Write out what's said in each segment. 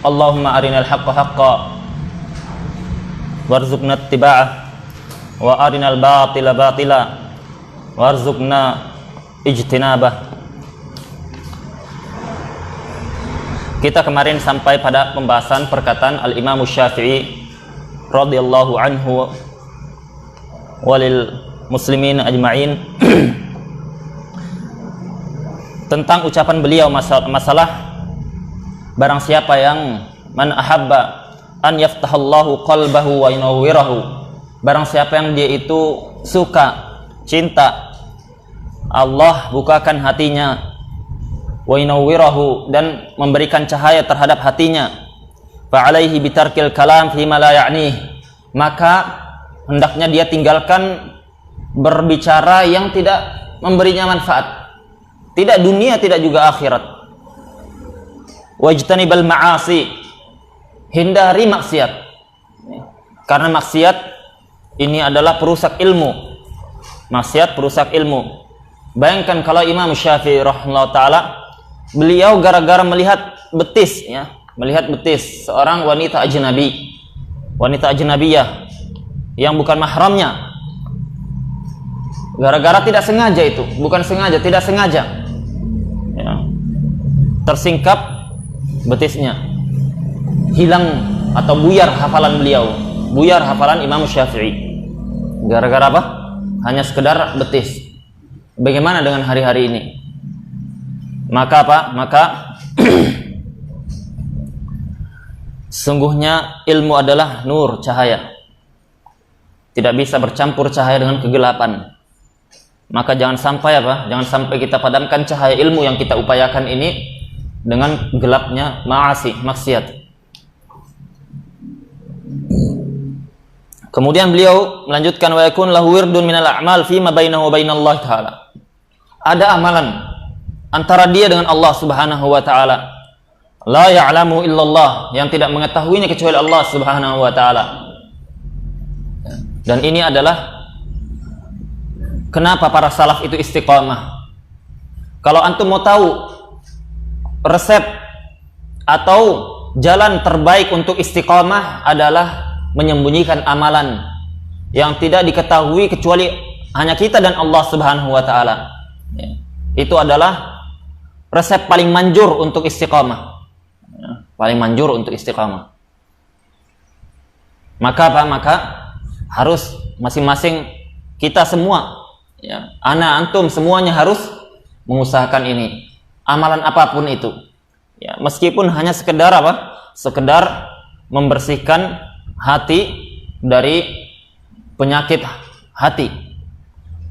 Allahumma arinal haqqa haqqan warzuqna ittiba'ah wa arinal batila batila warzuqna ijtinabah. Kita kemarin sampai pada pembahasan perkataan Al-Imam Syafi'i radhiyallahu anhu walil muslimin ajma'in tentang ucapan beliau masalah barang siapa yang man ahabba an yaftahallahu qalbahu wa yunawwirahu, barang siapa yang dia itu suka, cinta, Allah bukakan hatinya, wa yunawwirahu, dan memberikan cahaya terhadap hatinya, fa alaihi bitarkil kalam fi ma la ya'nih, maka hendaknya dia tinggalkan berbicara yang tidak memberinya manfaat, tidak dunia tidak juga akhirat. Wajtanibal ma'asi, hindari maksiat, karena maksiat ini adalah perusak ilmu. Maksiat perusak ilmu. Bayangkan kalau Imam Syafi'i rahimahullah ta'ala, beliau gara-gara melihat betis, ya, melihat betis seorang wanita ajnabi, wanita ajnabiyah yang bukan mahramnya, gara-gara tidak sengaja, itu bukan sengaja, tidak sengaja, ya, tersingkap betisnya, hilang atau buyar hafalan beliau, buyar hafalan Imam Syafi'i, gara-gara apa? Hanya sekedar betis. Bagaimana dengan hari-hari ini? Maka apa? Maka sungguhnya ilmu adalah nur, cahaya. Tidak bisa bercampur cahaya dengan kegelapan. Maka jangan sampai apa? Jangan sampai kita padamkan cahaya ilmu yang kita upayakan ini dengan gelapnya ma'asi, maksiat. Kemudian beliau melanjutkan, wa yakun lahu wirdun minal a'mal fi ma bainahu wa bainallahi ta'ala. Ada amalan antara dia dengan Allah Subhanahu wa ta'ala, la ya'lamu illallah, yang tidak mengetahuinya kecuali Allah Subhanahu wa ta'ala. Dan ini adalah kenapa para salaf itu istiqamah. Kalau antum mau tahu resep atau jalan terbaik untuk istiqamah, adalah menyembunyikan amalan yang tidak diketahui kecuali hanya kita dan Allah Subhanahu wa ta'ala. Itu adalah resep paling manjur untuk istiqamah, paling manjur untuk istiqamah. Maka apa? Maka harus masing-masing kita semua, ya, ana antum semuanya harus mengusahakan ini, amalan apapun itu, ya, meskipun hanya sekedar apa? Sekedar membersihkan hati dari penyakit hati.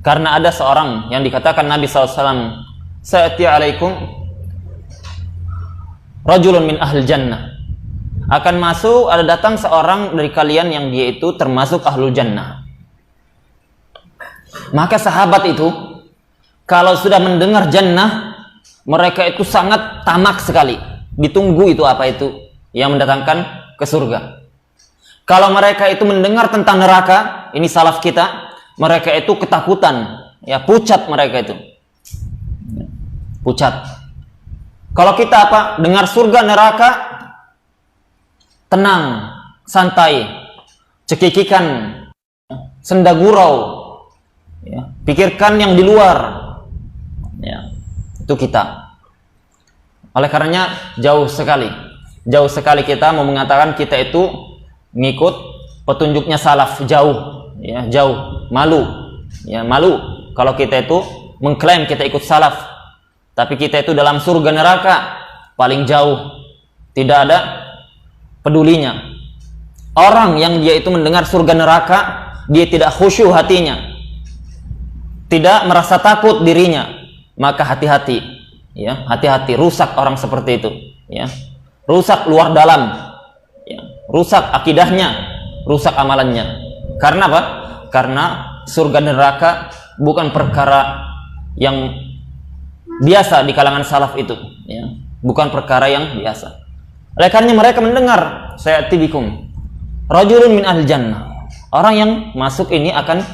Karena ada seorang yang dikatakan Nabi SAW, sa'ati alaikum rajulun min ahli jannah, akan masuk, ada datang seorang dari kalian yang dia itu termasuk ahlul jannah. Maka sahabat itu kalau sudah mendengar jannah, mereka itu sangat tamak sekali, ditunggu itu apa itu yang mendatangkan ke surga. Kalau mereka itu mendengar tentang neraka, ini salaf kita, mereka itu ketakutan, ya, pucat mereka itu, pucat. Kalau kita apa? Dengar surga neraka, tenang, santai, cekikikan, senda gurau, ya, pikirkan yang di luar, ya, itu kita. Oleh karenanya jauh sekali kita mau mengatakan kita itu ngikut petunjuknya salaf, jauh, ya, jauh, malu, ya, malu kalau kita itu mengklaim kita ikut salaf, tapi kita itu dalam surga neraka paling jauh, tidak ada pedulinya. Orang yang dia itu mendengar surga neraka, dia tidak khusyuk hatinya, tidak merasa takut dirinya, maka hati-hati, ya, hati-hati, rusak orang seperti itu, ya, rusak luar dalam, ya, rusak akidahnya, rusak amalannya. Karena apa? Karena surga neraka bukan perkara yang biasa di kalangan salaf itu, ya, bukan perkara yang biasa. Oleh karena mereka mendengar sayati bikum rajulun min ahli jannah, orang yang masuk ini akan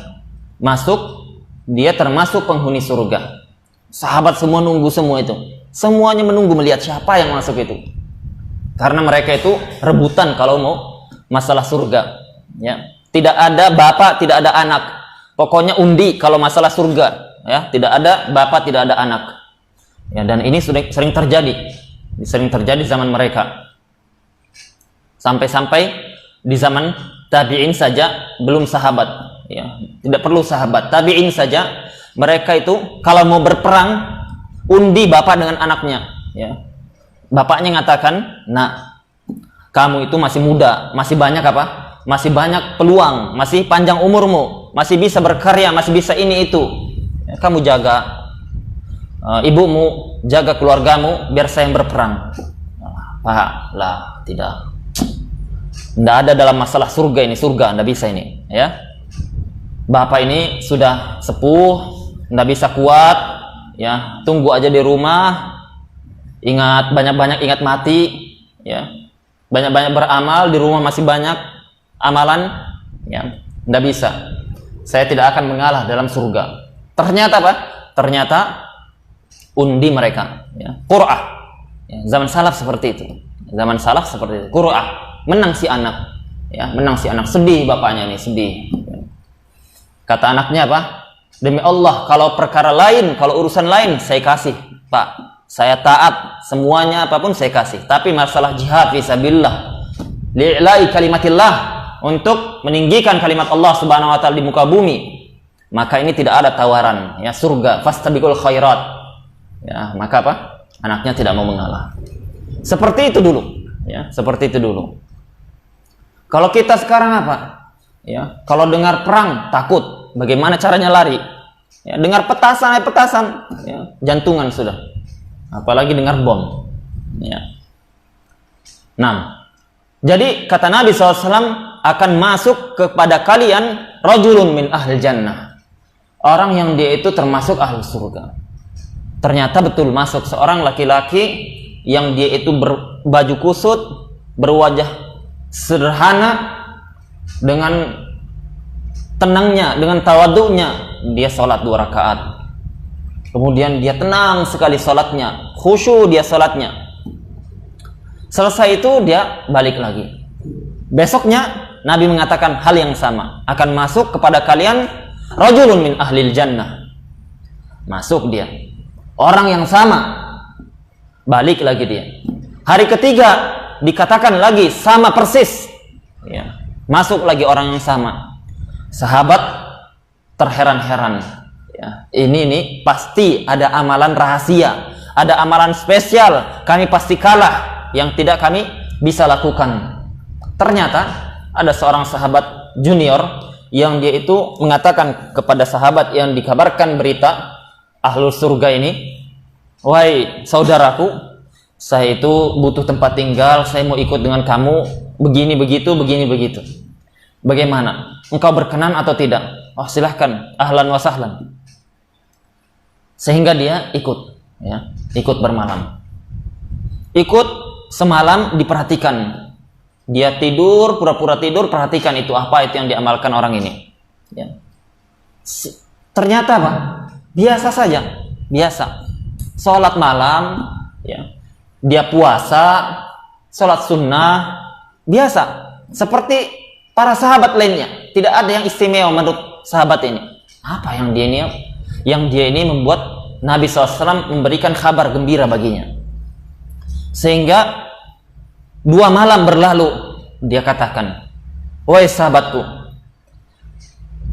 masuk, dia termasuk penghuni surga. Sahabat semua nunggu semua itu, semuanya menunggu melihat siapa yang masuk itu. Karena mereka itu rebutan kalau mau masalah surga. Ya, tidak ada bapak, tidak ada anak. Pokoknya undi kalau masalah surga. Ya, tidak ada bapak, tidak ada anak. Ya, dan ini sering terjadi zaman mereka. Sampai-sampai di zaman tabi'in saja belum sahabat. Ya, tidak perlu sahabat. Tabi'in saja mereka itu kalau mau berperang undi bapak dengan anaknya. Ya. Bapaknya ngatakan, "Nah, kamu itu masih muda, masih banyak apa? Masih banyak peluang, masih panjang umurmu, masih bisa berkarya, masih bisa ini itu. Ya, kamu jaga ibumu, jaga keluargamu, biar saya yang berperang." Pak, lah, tidak ada dalam masalah surga ini, surga nggak bisa ini. Ya, bapak ini sudah sepuh, nggak bisa kuat. Ya, tunggu aja di rumah. Ingat banyak-banyak, ingat mati. Ya, banyak-banyak beramal, di rumah masih banyak amalan. Ya, nggak bisa. Saya tidak akan mengalah dalam surga. Ternyata apa? Ternyata undi mereka. Ya, qur'ah. Ya, zaman salaf seperti itu. Zaman salaf seperti itu. Qur'ah. Menang si anak. Ya, menang si anak. Sedih bapaknya ini, sedih. Ya. Kata anaknya apa? Demi Allah, kalau perkara lain, kalau urusan lain, saya kasih, Pak. Saya taat, semuanya apapun saya kasih. Tapi masalah jihad fisabilillah, li'la'i kalimatillah, untuk meninggikan kalimat Allah Subhanahu wa taala di muka bumi, maka ini tidak ada tawaran, ya, surga, fastabiqul khairat. Ya, maka apa? Anaknya tidak mau mengalah. Seperti itu dulu, ya, seperti itu dulu. Kalau kita sekarang apa? Ya, kalau dengar perang takut, bagaimana caranya lari? Ya, dengar petasan, ya, jantungan sudah. Apalagi dengar bom. Ya. Nah, jadi kata Nabi SAW, akan masuk kepada kalian rajulun min ahlil jannah, orang yang dia itu termasuk ahli surga. Ternyata betul masuk seorang laki-laki yang dia itu berbaju kusut, berwajah sederhana, dengan tenangnya, dengan tawadhu'nya dia sholat 2 rakaat. Kemudian dia tenang sekali sholatnya, khusyuk dia sholatnya. Selesai itu dia balik lagi. Besoknya Nabi mengatakan hal yang sama, akan masuk kepada kalian rajulun min ahlil jannah. Masuk dia, orang yang sama, balik lagi dia. Hari ketiga dikatakan lagi sama persis, ya, masuk lagi orang yang sama. Sahabat terheran-heran. Ya, ini pasti ada amalan rahasia, ada amalan spesial, kami pasti kalah yang tidak kami bisa lakukan. Ternyata ada seorang sahabat junior yang dia itu mengatakan kepada sahabat yang dikabarkan berita ahlul surga ini, "Wahai saudaraku, saya itu butuh tempat tinggal, saya mau ikut dengan kamu, begini begitu. Bagaimana? Engkau berkenan atau tidak?" "Oh, silahkan, ahlan wa sahlan." Sehingga dia ikut, ya, ikut bermalam. Ikut semalam, diperhatikan. Dia tidur, pura-pura tidur, perhatikan itu apa itu yang diamalkan orang ini. Ya. Ternyata apa? Biasa saja, biasa. Sholat malam, ya. Dia puasa, sholat sunnah, biasa. Seperti para sahabat lainnya, tidak ada yang istimewa menurut sahabat ini. Apa yang dia ini? Yang dia ini membuat Nabi SAW memberikan kabar gembira baginya. Sehingga 2 malam berlalu, dia katakan, "Wahai sahabatku,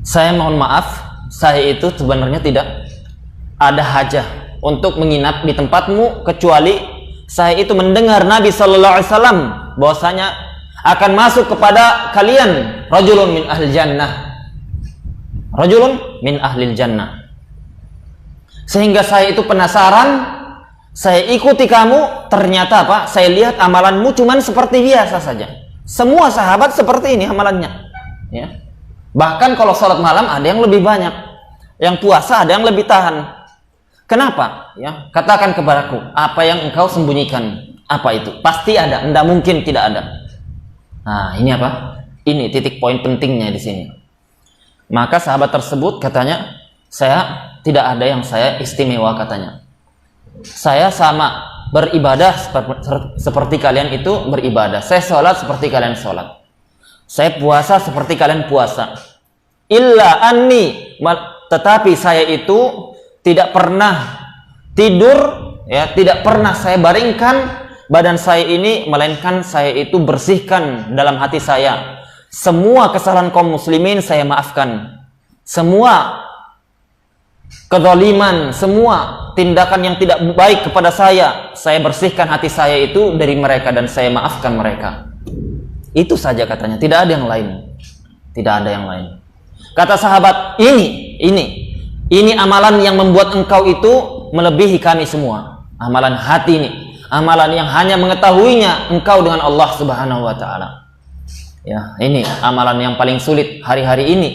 saya mohon maaf, saya itu sebenarnya tidak ada hajah untuk menginap di tempatmu, kecuali saya itu mendengar Nabi SAW bahwasanya akan masuk kepada kalian rajulun min ahlil jannah. Rajulun min ahlil jannah. Sehingga saya itu penasaran, saya ikuti kamu, ternyata apa? Saya lihat amalanmu cuman seperti biasa saja. Semua sahabat seperti ini amalannya. Ya. Bahkan kalau sholat malam ada yang lebih banyak, yang puasa ada yang lebih tahan. Kenapa? Ya, katakan kepadaku, apa yang engkau sembunyikan? Apa itu? Pasti ada, tidak mungkin tidak ada. Nah, ini apa? Ini titik poin pentingnya di sini. Maka sahabat tersebut katanya, saya tidak ada yang saya istimewa katanya. Saya sama beribadah seperti kalian itu beribadah. Saya sholat seperti kalian sholat. Saya puasa seperti kalian puasa. Illa anni, tetapi saya itu tidak pernah tidur, ya, tidak pernah saya baringkan badan saya ini, melainkan saya itu bersihkan dalam hati saya. Semua kesalahan kaum muslimin saya maafkan. Semua kezaliman, semua tindakan yang tidak baik kepada saya bersihkan hati saya itu dari mereka dan saya maafkan mereka. Itu saja katanya, tidak ada yang lain. Tidak ada yang lain. Kata sahabat, ini amalan yang membuat engkau itu melebihi kami semua. Amalan hati ini, amalan yang hanya mengetahuinya engkau dengan Allah Subhanahu wa taala. Ya, ini amalan yang paling sulit hari-hari ini.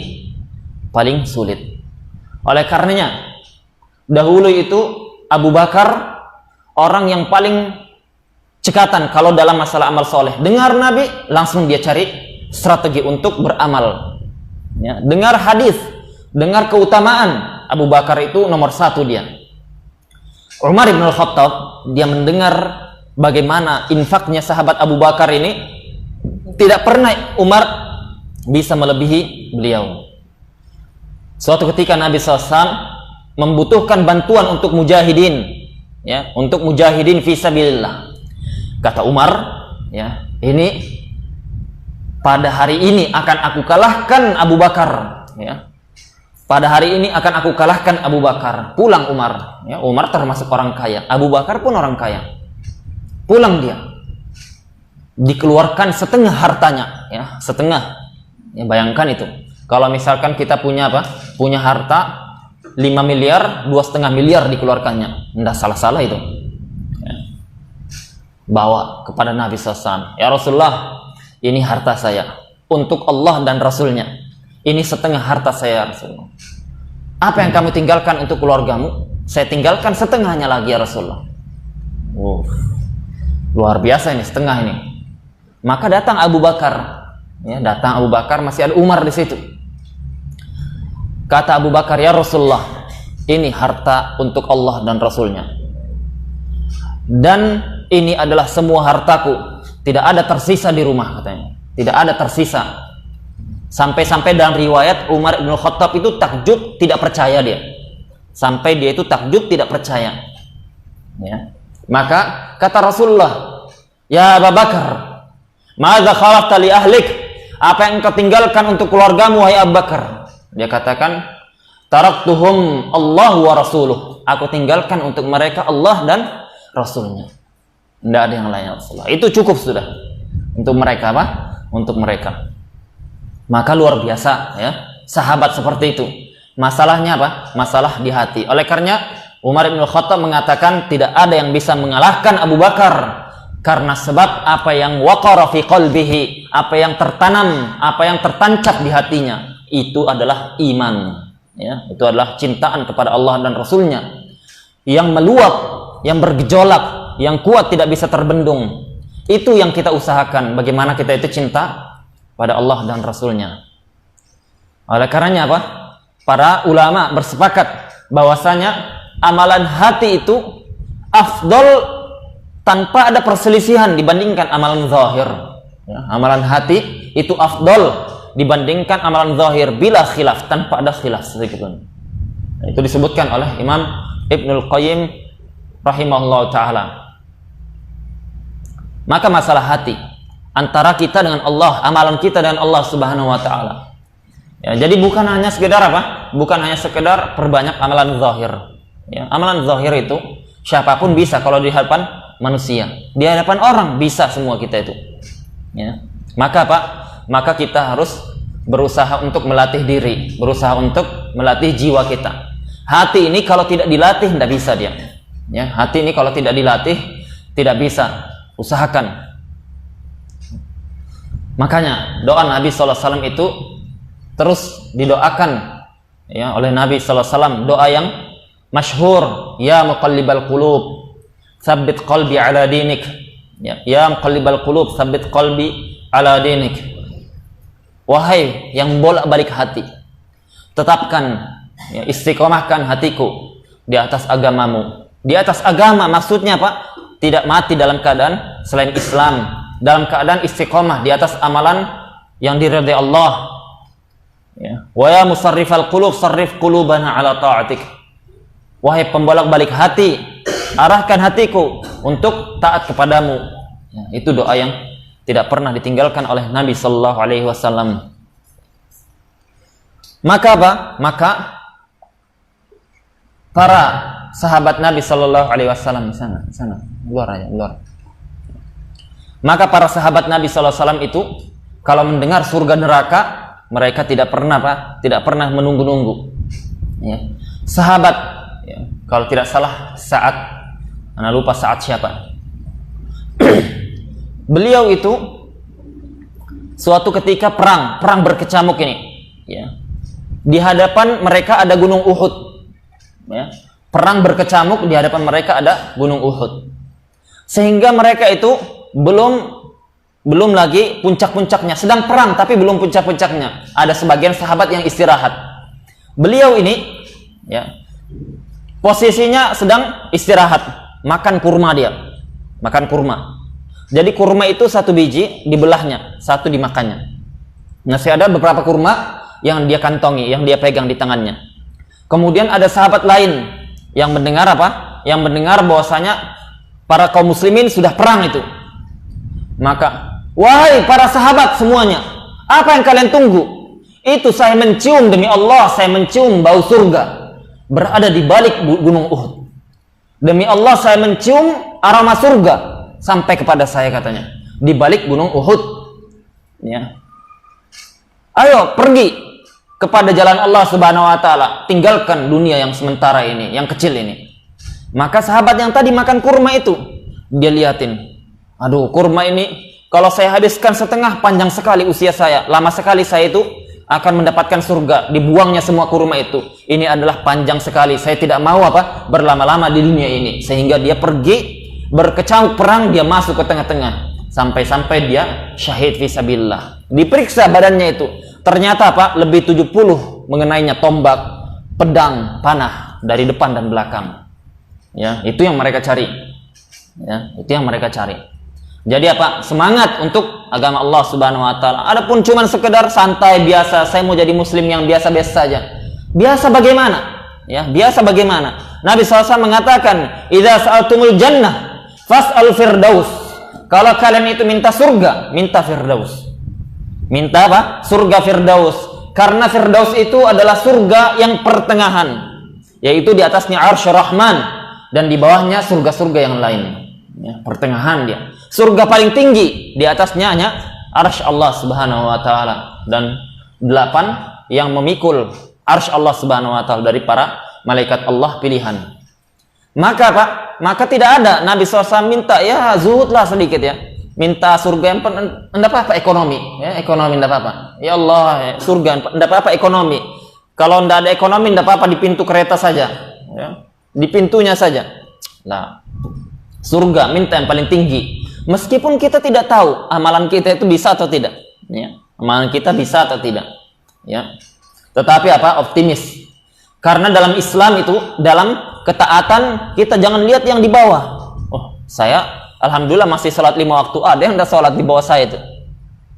Paling sulit. Oleh karenanya, dahulu itu Abu Bakar orang yang paling cekatan kalau dalam masalah amal soleh. Dengar Nabi, langsung dia cari strategi untuk beramal. Ya, dengar hadis, dengar keutamaan, Abu Bakar itu nomor satu dia. Umar bin Khattab, dia mendengar bagaimana infaknya sahabat Abu Bakar ini, tidak pernah Umar bisa melebihi beliau. Suatu ketika Nabi SAW membutuhkan bantuan untuk mujahidin, ya, untuk mujahidin fisabilillah. Kata Umar, ya, ini pada hari ini akan aku kalahkan Abu Bakar, ya. Pada hari ini akan aku kalahkan Abu Bakar. Pulang Umar, ya. Umar termasuk orang kaya, Abu Bakar pun orang kaya. Pulang dia, dikeluarkan setengah hartanya, ya, setengah. Ya, bayangkan itu. Kalau misalkan kita punya apa? Punya harta 5 miliar, 2,5 miliar dikeluarkannya. Tidak salah-salah itu. Ya. Bawa kepada Nabi SAW. Ya Rasulullah, ini harta saya untuk Allah dan Rasulnya. Ini setengah harta saya, Rasulullah. Apa yang kamu tinggalkan untuk keluargamu? Saya tinggalkan setengahnya lagi, ya Rasulullah. Luar biasa ini, setengah ini. Maka datang Abu Bakar. Ya, datang Abu Bakar, masih ada Umar di situ. Kata Abu Bakar, ya Rasulullah, ini harta untuk Allah dan Rasulnya. Dan ini adalah semua hartaku. Tidak ada tersisa di rumah, katanya. Tidak ada tersisa. Sampai-sampai dalam riwayat Umar bin Khattab itu takjub, tidak percaya dia. Sampai dia itu takjub, tidak percaya. Ya. Maka kata Rasulullah, ya Abu Bakar, madza khalafta li ahlik? Apa yang engkau tinggalkan untuk keluargamu, wahai Abu Bakar? Dia katakan, taraktuhum Allah wa rasuluh. Aku tinggalkan untuk mereka Allah dan Rasulnya. Tidak ada yang lain, Rasulullah. Itu cukup sudah untuk mereka, apa? Untuk mereka. Maka luar biasa, ya, sahabat seperti itu. Masalahnya apa? Masalah di hati. Oleh karenanya Umar bin Khattab mengatakan tidak ada yang bisa mengalahkan Abu Bakar karena sebab apa yang waqara fi qalbihi, apa yang tertanam, apa yang tertancap di hatinya, itu adalah iman, ya, itu adalah cintaan kepada Allah dan Rasulnya yang meluap, yang bergejolak, yang kuat, tidak bisa terbendung. Itu yang kita usahakan, bagaimana kita itu cinta pada Allah dan Rasulnya. Oleh karenanya apa? Para ulama bersepakat bahwasanya amalan hati itu afdol tanpa ada perselisihan dibandingkan amalan zahir. Ya, amalan hati itu afdol dibandingkan amalan zahir bila khilaf, tanpa ada khilaf sedikitpun. Itu disebutkan oleh Imam Ibnul Qayyim rahimahullah ta'ala. Maka masalah hati antara kita dengan Allah, amalan kita dengan Allah Subhanahu wa ta'ala. Ya, jadi bukan hanya sekedar apa? Bukan hanya sekedar perbanyak amalan zahir. Ya, amalan zahir itu siapapun bisa kalau di hadapan manusia. Di hadapan orang bisa semua kita itu. Ya. Maka apa? Maka kita harus berusaha untuk melatih diri, berusaha untuk melatih jiwa kita. Hati ini kalau tidak dilatih tidak bisa dia. Ya, hati ini kalau tidak dilatih tidak bisa. Usahakan. Makanya doa Nabi SAW itu terus didoakan, ya, oleh Nabi SAW, doa yang masyhur, ya muqallibal qulub tsabbit qalbi ala dinik. Ya muqallibal qulub tsabbit qalbi ala dinik. Wahai yang bolak-balik hati, tetapkan, ya, istiqomahkan hatiku di atas agamamu. Di atas agama maksudnya apa? tidak mati dalam keadaan selain Islam, dalam keadaan istiqomah di atas amalan yang diridhai Allah. Ya. Wa ya musarrifal qulub sarrif qulubana ala ta'atik. Wahai pembolak-balik hati, arahkan hatiku untuk taat kepadamu. Ya, itu doa yang tidak pernah ditinggalkan oleh Nabi sallallahu alaihi wasallam. Maka apa? Maka para sahabat Nabi sallallahu alaihi wasallam di sana, luar aja, luar. Maka para sahabat Nabi sallallahu alaihi wasallam itu kalau mendengar surga neraka, mereka tidak pernah tidak pernah menunggu-nunggu. Ya. Sahabat, ya, kalau tidak salah Sa'ad, ana lupa Sa'ad siapa. Beliau itu suatu ketika perang berkecamuk ini, ya. Di hadapan mereka ada gunung Uhud, ya. Perang berkecamuk, di hadapan mereka ada gunung Uhud, sehingga mereka itu belum lagi puncak-puncaknya, sedang perang tapi belum puncak-puncaknya. Ada sebagian sahabat yang istirahat. Beliau ini, ya, posisinya sedang istirahat, makan kurma dia, makan kurma. Jadi kurma itu satu biji dibelahnya, satu dimakannya. Masih ada beberapa kurma yang dia kantongi, yang dia pegang di tangannya. Kemudian ada sahabat lain yang mendengar apa? Yang mendengar bahwasanya para kaum muslimin sudah perang itu. Maka, wahai para sahabat semuanya, apa yang kalian tunggu? Itu saya mencium, demi Allah, saya mencium bau surga berada di balik gunung Uhud. Demi Allah, saya mencium aroma surga sampai kepada saya, katanya, di balik gunung Uhud. Ya. Ayo pergi kepada jalan Allah Subhanahu wa taala, tinggalkan dunia yang sementara ini, yang kecil ini. Maka sahabat yang tadi makan kurma itu, dia liatin, aduh, kurma ini kalau saya habiskan setengah, panjang sekali usia saya, lama sekali saya itu akan mendapatkan surga, dibuangnya semua kurma itu. Ini adalah panjang sekali, saya tidak mau berlama-lama di dunia ini. Sehingga dia pergi berkecamuk perang, dia masuk ke tengah-tengah, sampai dia syahid fisabilillah. Diperiksa badannya itu, ternyata lebih 70 mengenainya tombak, pedang, panah dari depan dan belakang. Ya, itu yang mereka cari. Ya, itu yang mereka cari. Jadi semangat untuk agama Allah Subhanahu wa taala. Adapun cuman sekedar santai biasa, saya mau jadi muslim yang biasa-biasa saja. Biasa bagaimana? Ya, biasa bagaimana? Nabi SAW mengatakan, "Idza sa'altumul jannah fas'al firdaus." Kalau kalian itu minta surga, minta firdaus. Minta surga firdaus. Karena firdaus itu adalah surga yang pertengahan, yaitu di atasnya arsy Rahman dan di bawahnya surga-surga yang lain. Ya, pertengahan dia. Surga paling tinggi, di atasnya hanya arsy Allah Subhanahu wa taala, dan 8 yang memikul arsy Allah Subhanahu wa taala dari para malaikat Allah pilihan. Maka tidak ada Nabi SAW minta, ya zuhudlah sedikit, ya, minta surga yang enggak apa-apa ekonomi, ya, ekonomi enggak apa-apa. Ya Allah, ya, surga enggak apa-apa ekonomi. Kalau enggak ada ekonomi enggak apa-apa, di pintu kereta saja, ya, di pintunya saja. Nah, surga minta yang paling tinggi. Meskipun kita tidak tahu amalan kita itu bisa atau tidak, ya, amalan kita bisa atau tidak, ya. Tetapi optimis. Karena dalam Islam itu, dalam ketaatan, kita jangan lihat yang di bawah. Oh, saya alhamdulillah masih sholat 5 waktu. Ada yang udah sholat di bawah saya itu,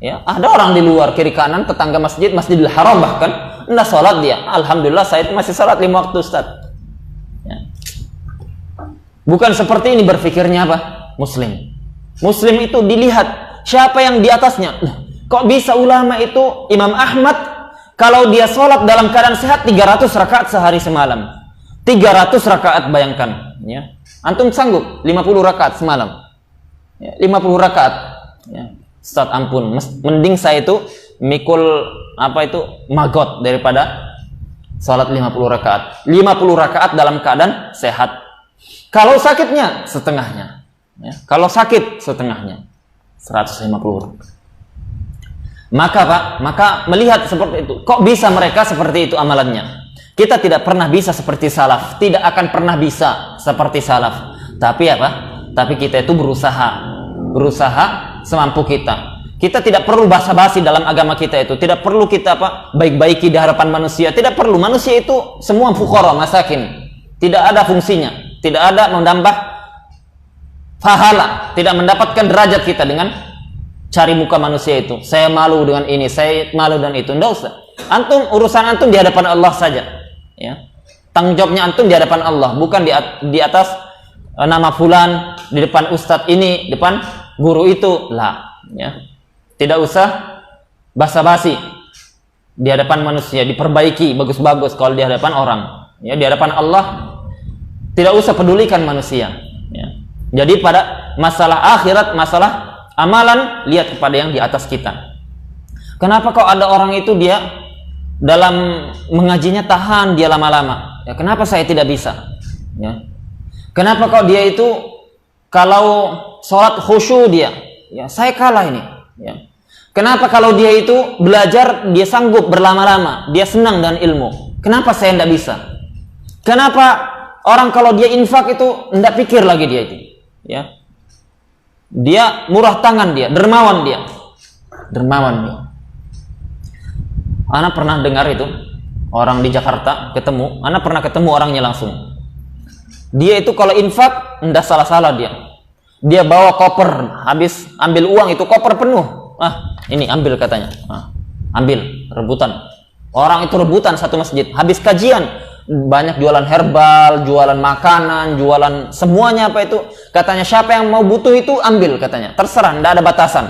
ya. Ada orang di luar kiri kanan tetangga Masjidil Haram bahkan enggak sholat dia. Alhamdulillah saya itu masih sholat 5 waktu, Ustaz. Ya. Bukan seperti ini berpikirnya Muslim. Muslim itu dilihat siapa yang di atasnya. Kok bisa ulama itu, Imam Ahmad, kalau dia sholat dalam keadaan sehat 300 rakaat sehari semalam. 300 rakaat, bayangkan, ya. Antum sanggup 50 rakaat semalam? Ya, 50 rakaat. Ya. Ustaz, ampun, mending saya itu mikul magot daripada sholat 50 rakaat. 50 rakaat dalam keadaan sehat. Kalau sakitnya setengahnya. Ya, kalau sakit setengahnya 150. Maka melihat seperti itu, kok bisa mereka seperti itu amalannya? Kita tidak pernah bisa seperti salaf, tidak akan pernah bisa seperti salaf. Tapi Tapi kita itu berusaha semampu kita. Kita tidak perlu basa-basi dalam agama kita itu, tidak perlu kita baik-baiki di hadapan manusia, tidak perlu. Manusia itu semua fuqara, masakin, tidak ada fungsinya, tidak ada menambah pahala, tidak mendapatkan derajat kita dengan cari muka manusia itu. Saya malu dengan ini, saya malu dengan itu. Enggak usah. Antum, urusan antum di hadapan Allah saja. Ya. Tanggung jawabnya antum di hadapan Allah, bukan di atas nama fulan, di depan ustadz ini, depan guru itu. Lah, ya. Tidak usah basa-basi di hadapan manusia, diperbaiki bagus-bagus kalau di hadapan orang. Ya, di hadapan Allah tidak usah pedulikan manusia. Ya. Jadi pada masalah akhirat, masalah amalan, lihat kepada yang di atas kita. Kenapa kok ada orang itu dia dalam mengajinya tahan dia lama-lama? Ya, kenapa saya tidak bisa? Ya. Kenapa kok dia itu kalau sholat khusyuk dia? Ya, saya kalah ini. Ya. Kenapa kalau dia itu belajar dia sanggup berlama-lama, dia senang dengan ilmu? Kenapa saya tidak bisa? Kenapa orang kalau dia infak itu tidak pikir lagi dia itu? Ya. Dia murah tangan dia, dermawan dia. Dermawan dia. Ana pernah dengar itu orang di Jakarta ketemu, Ana pernah ketemu orangnya langsung. Dia itu kalau infak tidak salah-salah dia. Dia bawa koper, habis ambil uang itu koper penuh. Ah, ini ambil katanya. Ah, ambil, rebutan. Orang itu rebutan satu masjid. Habis kajian banyak jualan herbal, jualan makanan, jualan semuanya apa itu. Katanya siapa yang mau butuh itu ambil katanya. Terserah, tidak ada batasan.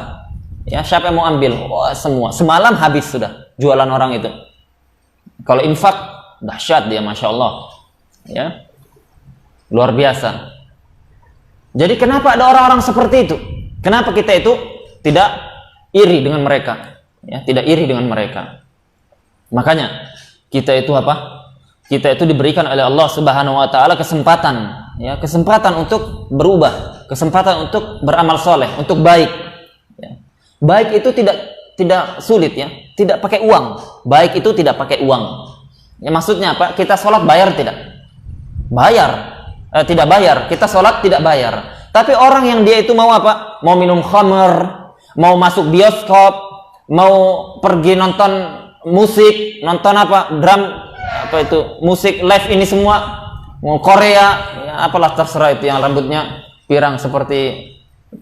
Ya, siapa yang mau ambil? Wah, semua. Semalam habis sudah jualan orang itu. Kalau infak dahsyat dia, masya Allah. Ya, luar biasa. Jadi kenapa ada orang-orang seperti itu? Kenapa kita itu tidak iri dengan mereka? Ya, tidak iri dengan mereka. Makanya kita itu apa? Kita itu diberikan oleh Allah Subhanahu wa taala kesempatan, ya, kesempatan untuk berubah, kesempatan untuk beramal soleh, untuk baik. Ya. Baik itu tidak sulit ya, tidak pakai uang. Baik itu tidak pakai uang. Ya, maksudnya apa? Kita sholat bayar tidak? Bayar. Tidak bayar. Kita sholat tidak bayar. Tapi orang yang dia itu mau apa? Mau minum khamr, mau masuk bioskop, mau pergi nonton musik, nonton apa? Drum, apa itu? Musik live ini semua, mau Korea, ya, apalah terserah itu yang rambutnya pirang seperti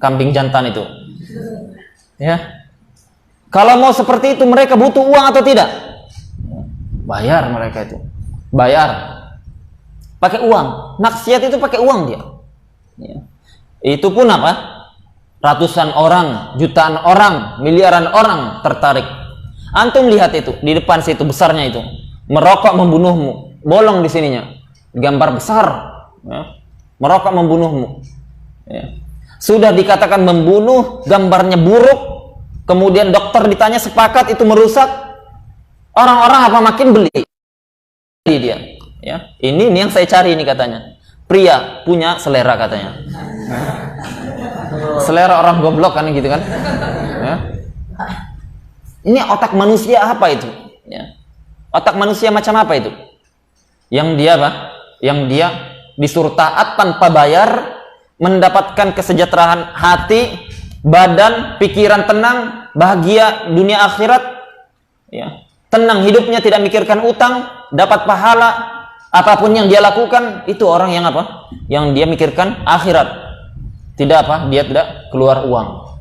kambing jantan itu. Ya. Kalau mau seperti itu mereka butuh uang atau tidak? Bayar mereka itu. Bayar. Pakai uang. Maksiat itu pakai uang dia. Ya. Itu pun apa? Ratusan orang, jutaan orang, miliaran orang tertarik. Antum lihat itu di depan situ besarnya itu. Merokok membunuhmu. Bolong di sininya. Gambar besar. Ya. Merokok membunuhmu. Ya. Sudah dikatakan membunuh, gambarnya buruk. Kemudian dokter ditanya sepakat itu merusak. Orang-orang apa makin beli dia. Ya, ini yang saya cari ini katanya. Pria punya selera katanya. Selera orang goblok kan gitu kan? Ya. Ini otak manusia apa itu? Ya. Otak manusia macam apa itu? Yang dia apa? Yang dia disuruh taat tanpa bayar, mendapatkan kesejahteraan hati, badan, pikiran tenang, bahagia dunia akhirat. Ya. Tenang hidupnya, tidak mikirkan utang, dapat pahala. Apapun yang dia lakukan itu orang yang apa? Yang dia mikirkan akhirat. Tidak apa? Dia tidak keluar uang.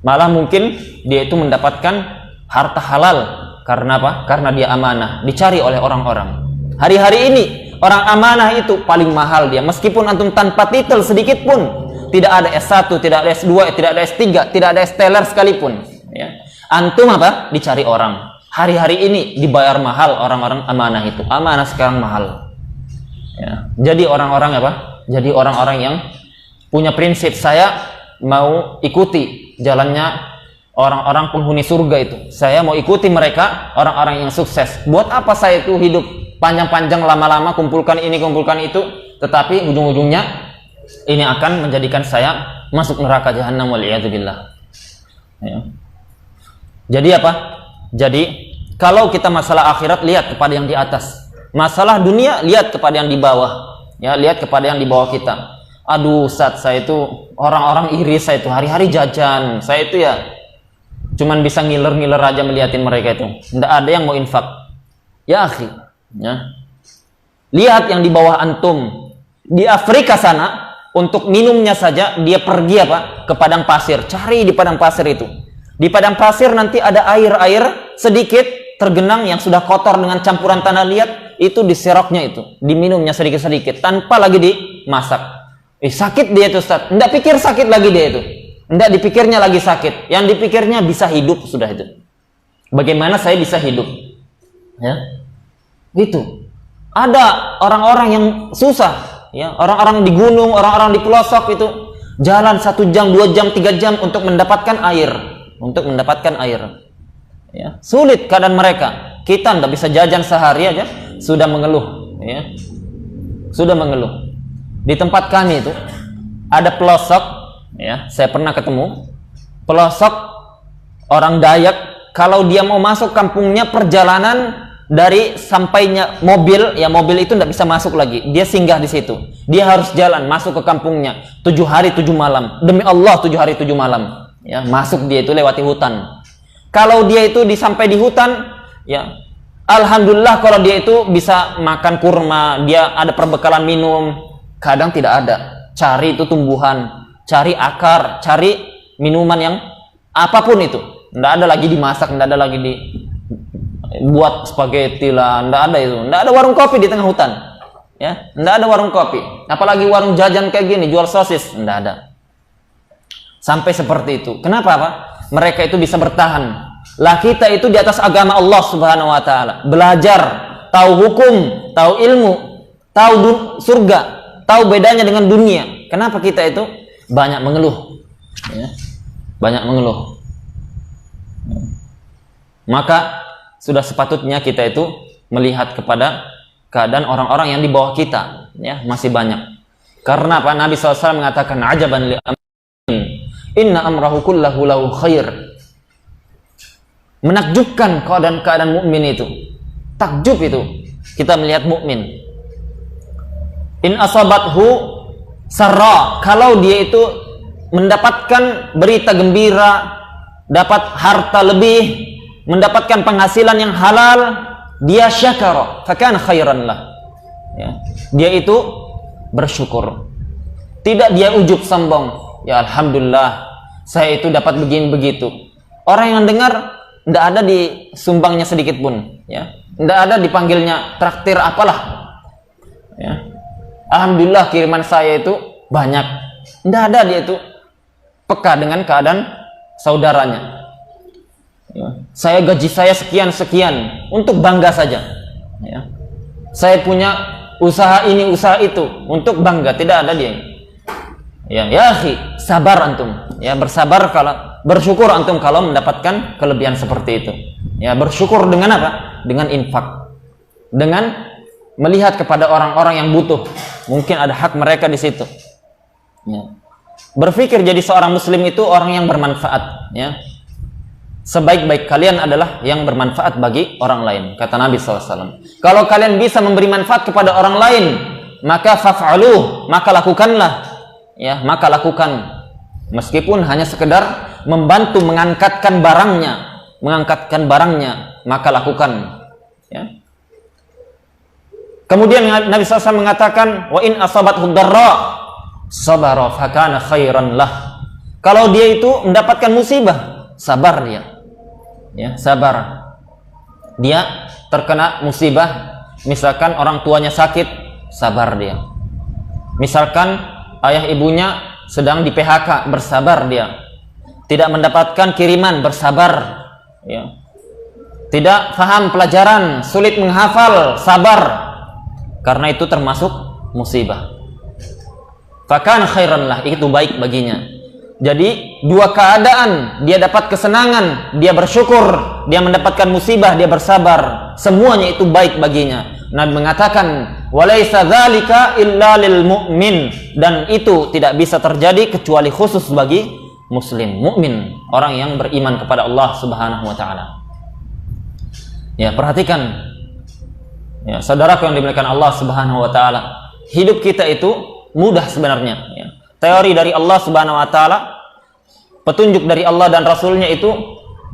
Malah mungkin dia itu mendapatkan harta halal karena apa? Karena dia amanah, dicari oleh orang-orang. Hari-hari ini orang amanah itu paling mahal dia. Meskipun antum tanpa titel sedikit pun, tidak ada S1, tidak ada S2, tidak ada S3, tidak ada S-teller sekalipun, ya. Antum apa? Dicari orang. Hari-hari ini dibayar mahal orang-orang amanah itu. Amanah sekarang mahal. Ya. Jadi orang-orang apa? Jadi orang-orang yang punya prinsip, saya mau ikuti jalannya orang-orang penghuni surga itu. Saya mau ikuti mereka, orang-orang yang sukses. Buat apa saya itu hidup panjang-panjang lama-lama kumpulkan ini, kumpulkan itu, tetapi ujung-ujungnya ini akan menjadikan saya masuk neraka jahanam waliyadzubillah. Ya. Jadi apa? Jadi kalau kita masalah akhirat lihat kepada yang di atas, masalah dunia lihat kepada yang di bawah, ya, lihat kepada yang di bawah kita. Aduh Ustaz, saya itu orang-orang iri, saya itu hari-hari jajan, saya itu ya cuman bisa ngiler-ngiler aja melihatin mereka itu, tidak ada yang mau infak. Ya akhi, ya. Lihat yang di bawah antum di Afrika sana, untuk minumnya saja dia pergi apa? Ke padang pasir, cari di padang pasir itu. Di padang pasir nanti ada air sedikit tergenang yang sudah kotor dengan campuran tanah liat, itu diseroknya itu, diminumnya sedikit-sedikit tanpa lagi dimasak. Sakit dia itu, Ustaz. Enggak pikir sakit lagi dia itu. Enggak dipikirnya lagi sakit. Yang dipikirnya bisa hidup sudah itu. Bagaimana saya bisa hidup? Ya. Gitu. Ada orang-orang yang susah, ya, orang-orang di gunung, orang-orang di pelosok itu jalan 1 jam, 2 jam, 3 jam untuk mendapatkan air, ya. Sulit keadaan mereka. Kita tidak bisa jajan sehari aja sudah mengeluh, ya. Sudah mengeluh. Di tempat kami itu ada pelosok, ya, saya pernah ketemu pelosok orang Dayak. Kalau dia mau masuk kampungnya, perjalanan dari sampainya mobil, ya mobil itu tidak bisa masuk lagi. Dia singgah di situ. Dia harus jalan masuk ke kampungnya 7 hari 7 malam. Demi Allah 7 hari 7 malam. Ya, masuk dia itu lewati hutan. Kalau dia itu sampai di hutan, ya alhamdulillah kalau dia itu bisa makan kurma, dia ada perbekalan minum. Kadang tidak ada. Cari itu tumbuhan, cari akar, cari minuman yang apapun itu. Tidak ada lagi dimasak, tidak ada lagi buat spaghetti lah, ndak ada itu. Ndak ada warung kopi di tengah hutan. Ya, ndak ada warung kopi. Apalagi warung jajan kayak gini, jual sosis, ndak ada. Sampai seperti itu. Kenapa, Pak? Mereka itu bisa bertahan. Lah kita itu di atas agama Allah Subhanahu wa taala. Belajar, tahu hukum, tahu ilmu, tahu surga, tahu bedanya dengan dunia. Kenapa kita itu banyak mengeluh? Ya. Banyak mengeluh. Maka sudah sepatutnya kita itu melihat kepada keadaan orang-orang yang di bawah kita, ya, masih banyak. Karena apa? Nabi SAW mengatakan, ajaban li amrin, inna amrahu kullahu lahu khair. Menakjubkan keadaan mukmin itu. Takjub itu kita melihat mukmin. In asabathu sarra, kalau dia itu mendapatkan berita gembira, dapat harta lebih, mendapatkan penghasilan yang halal, dia syakara, fakana khairan lah. Ya. Dia itu bersyukur. Tidak dia ujub sombong. Ya alhamdulillah, saya itu dapat begini begitu. Orang yang dengar tidak ada disumbangnya sedikit pun, ya. Tidak ada dipanggilnya traktir apalah. Ya. Alhamdulillah kiriman saya itu banyak. Tidak ada dia itu peka dengan keadaan saudaranya. Ya. Saya gaji saya sekian untuk bangga saja. Ya. Saya punya usaha ini usaha itu untuk bangga, tidak ada dia. Ya akhi, sabar antum. Ya, bersabar kalau bersyukur antum kalau mendapatkan kelebihan seperti itu. Ya, bersyukur dengan apa? Dengan infak. Dengan melihat kepada orang-orang yang butuh. Mungkin ada hak mereka di situ. Ya. Berpikir jadi seorang muslim itu orang yang bermanfaat, ya. Sebaik-baik kalian adalah yang bermanfaat bagi orang lain, kata Nabi SAW. Kalau kalian bisa memberi manfaat kepada orang lain, maka faf'aluh, maka lakukanlah, ya, maka lakukan. Meskipun hanya sekedar membantu mengangkatkan barangnya, maka lakukan. Ya. Kemudian Nabi SAW mengatakan, wa in asabathu darra sabara fakana khairan lah. Kalau dia itu mendapatkan musibah, sabar dia. Ya, sabar. Dia terkena musibah, misalkan orang tuanya sakit, sabar dia. Misalkan ayah ibunya sedang di PHK, bersabar dia. Tidak mendapatkan kiriman, bersabar. Ya. Tidak faham pelajaran, sulit menghafal, sabar. Karena itu termasuk musibah. Fakan khairan lah, itu baik baginya. Jadi dua keadaan, dia dapat kesenangan, dia bersyukur, dia mendapatkan musibah, dia bersabar, semuanya itu baik baginya. Nabi mengatakan, walaisa dzalika illa lil mu'min, dan itu tidak bisa terjadi kecuali khusus bagi muslim, mukmin, orang yang beriman kepada Allah Subhanahu wa taala. Ya, perhatikan. Ya, saudaraku yang dimuliakan Allah Subhanahu wa taala, hidup kita itu mudah sebenarnya, ya. Teori dari Allah Subhanahu wa taala, petunjuk dari Allah dan Rasulnya itu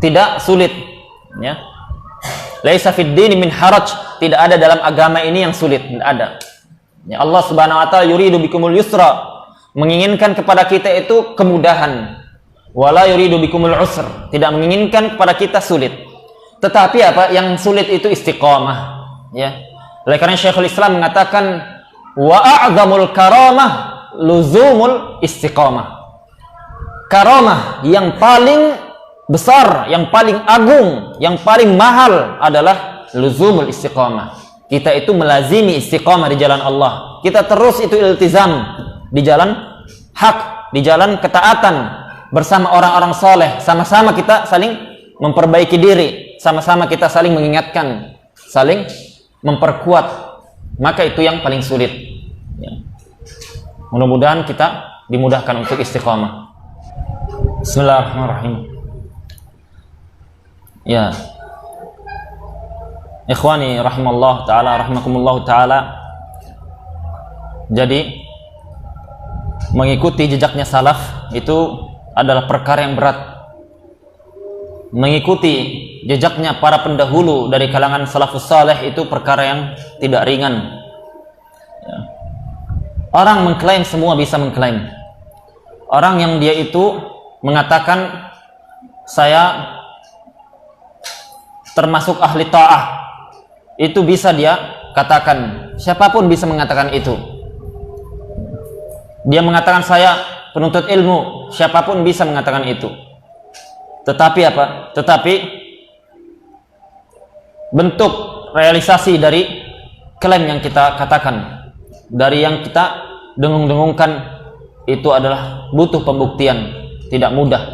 tidak sulit, ya. Laisa fid dini min haraj, tidak ada dalam agama ini yang sulit, tidak ada. Ya, Allah Subhanahu wa taala yuridu bikumul yusra menginginkan kepada kita itu kemudahan. Wala yuridu bikumul usr, tidak menginginkan kepada kita sulit. Tetapi apa? Yang sulit itu istiqamah, ya. Oleh karena Syekhul Islam mengatakan wa a'zamul karamah luzumul istiqamah. Karamah yang paling besar, yang paling agung, yang paling mahal adalah luzumul istiqamah. Kita itu melazimi istiqamah di jalan Allah. Kita terus itu iltizam di jalan hak, di jalan ketaatan bersama orang-orang soleh. Sama-sama kita saling memperbaiki diri, sama-sama kita saling mengingatkan, saling memperkuat. Maka itu yang paling sulit, ya. Mudah-mudahan kita dimudahkan untuk istiqamah. Bismillahirrahmanirrahim. Ya, ikhwani rahimallahu ta'ala, rahimakumullahu ta'ala. Jadi mengikuti jejaknya salaf itu adalah perkara yang berat. Mengikuti jejaknya para pendahulu dari kalangan salafus saleh itu perkara yang tidak ringan, ya. Orang mengklaim semua bisa mengklaim. Orang yang dia itu mengatakan saya termasuk ahli ta'ah, itu bisa dia katakan. Siapapun bisa mengatakan itu. Dia mengatakan saya penuntut ilmu, siapapun bisa mengatakan itu. Tetapi apa? Tetapi bentuk realisasi dari klaim yang kita katakan, dari yang kita dengung-dengungkan, itu adalah butuh pembuktian, tidak mudah.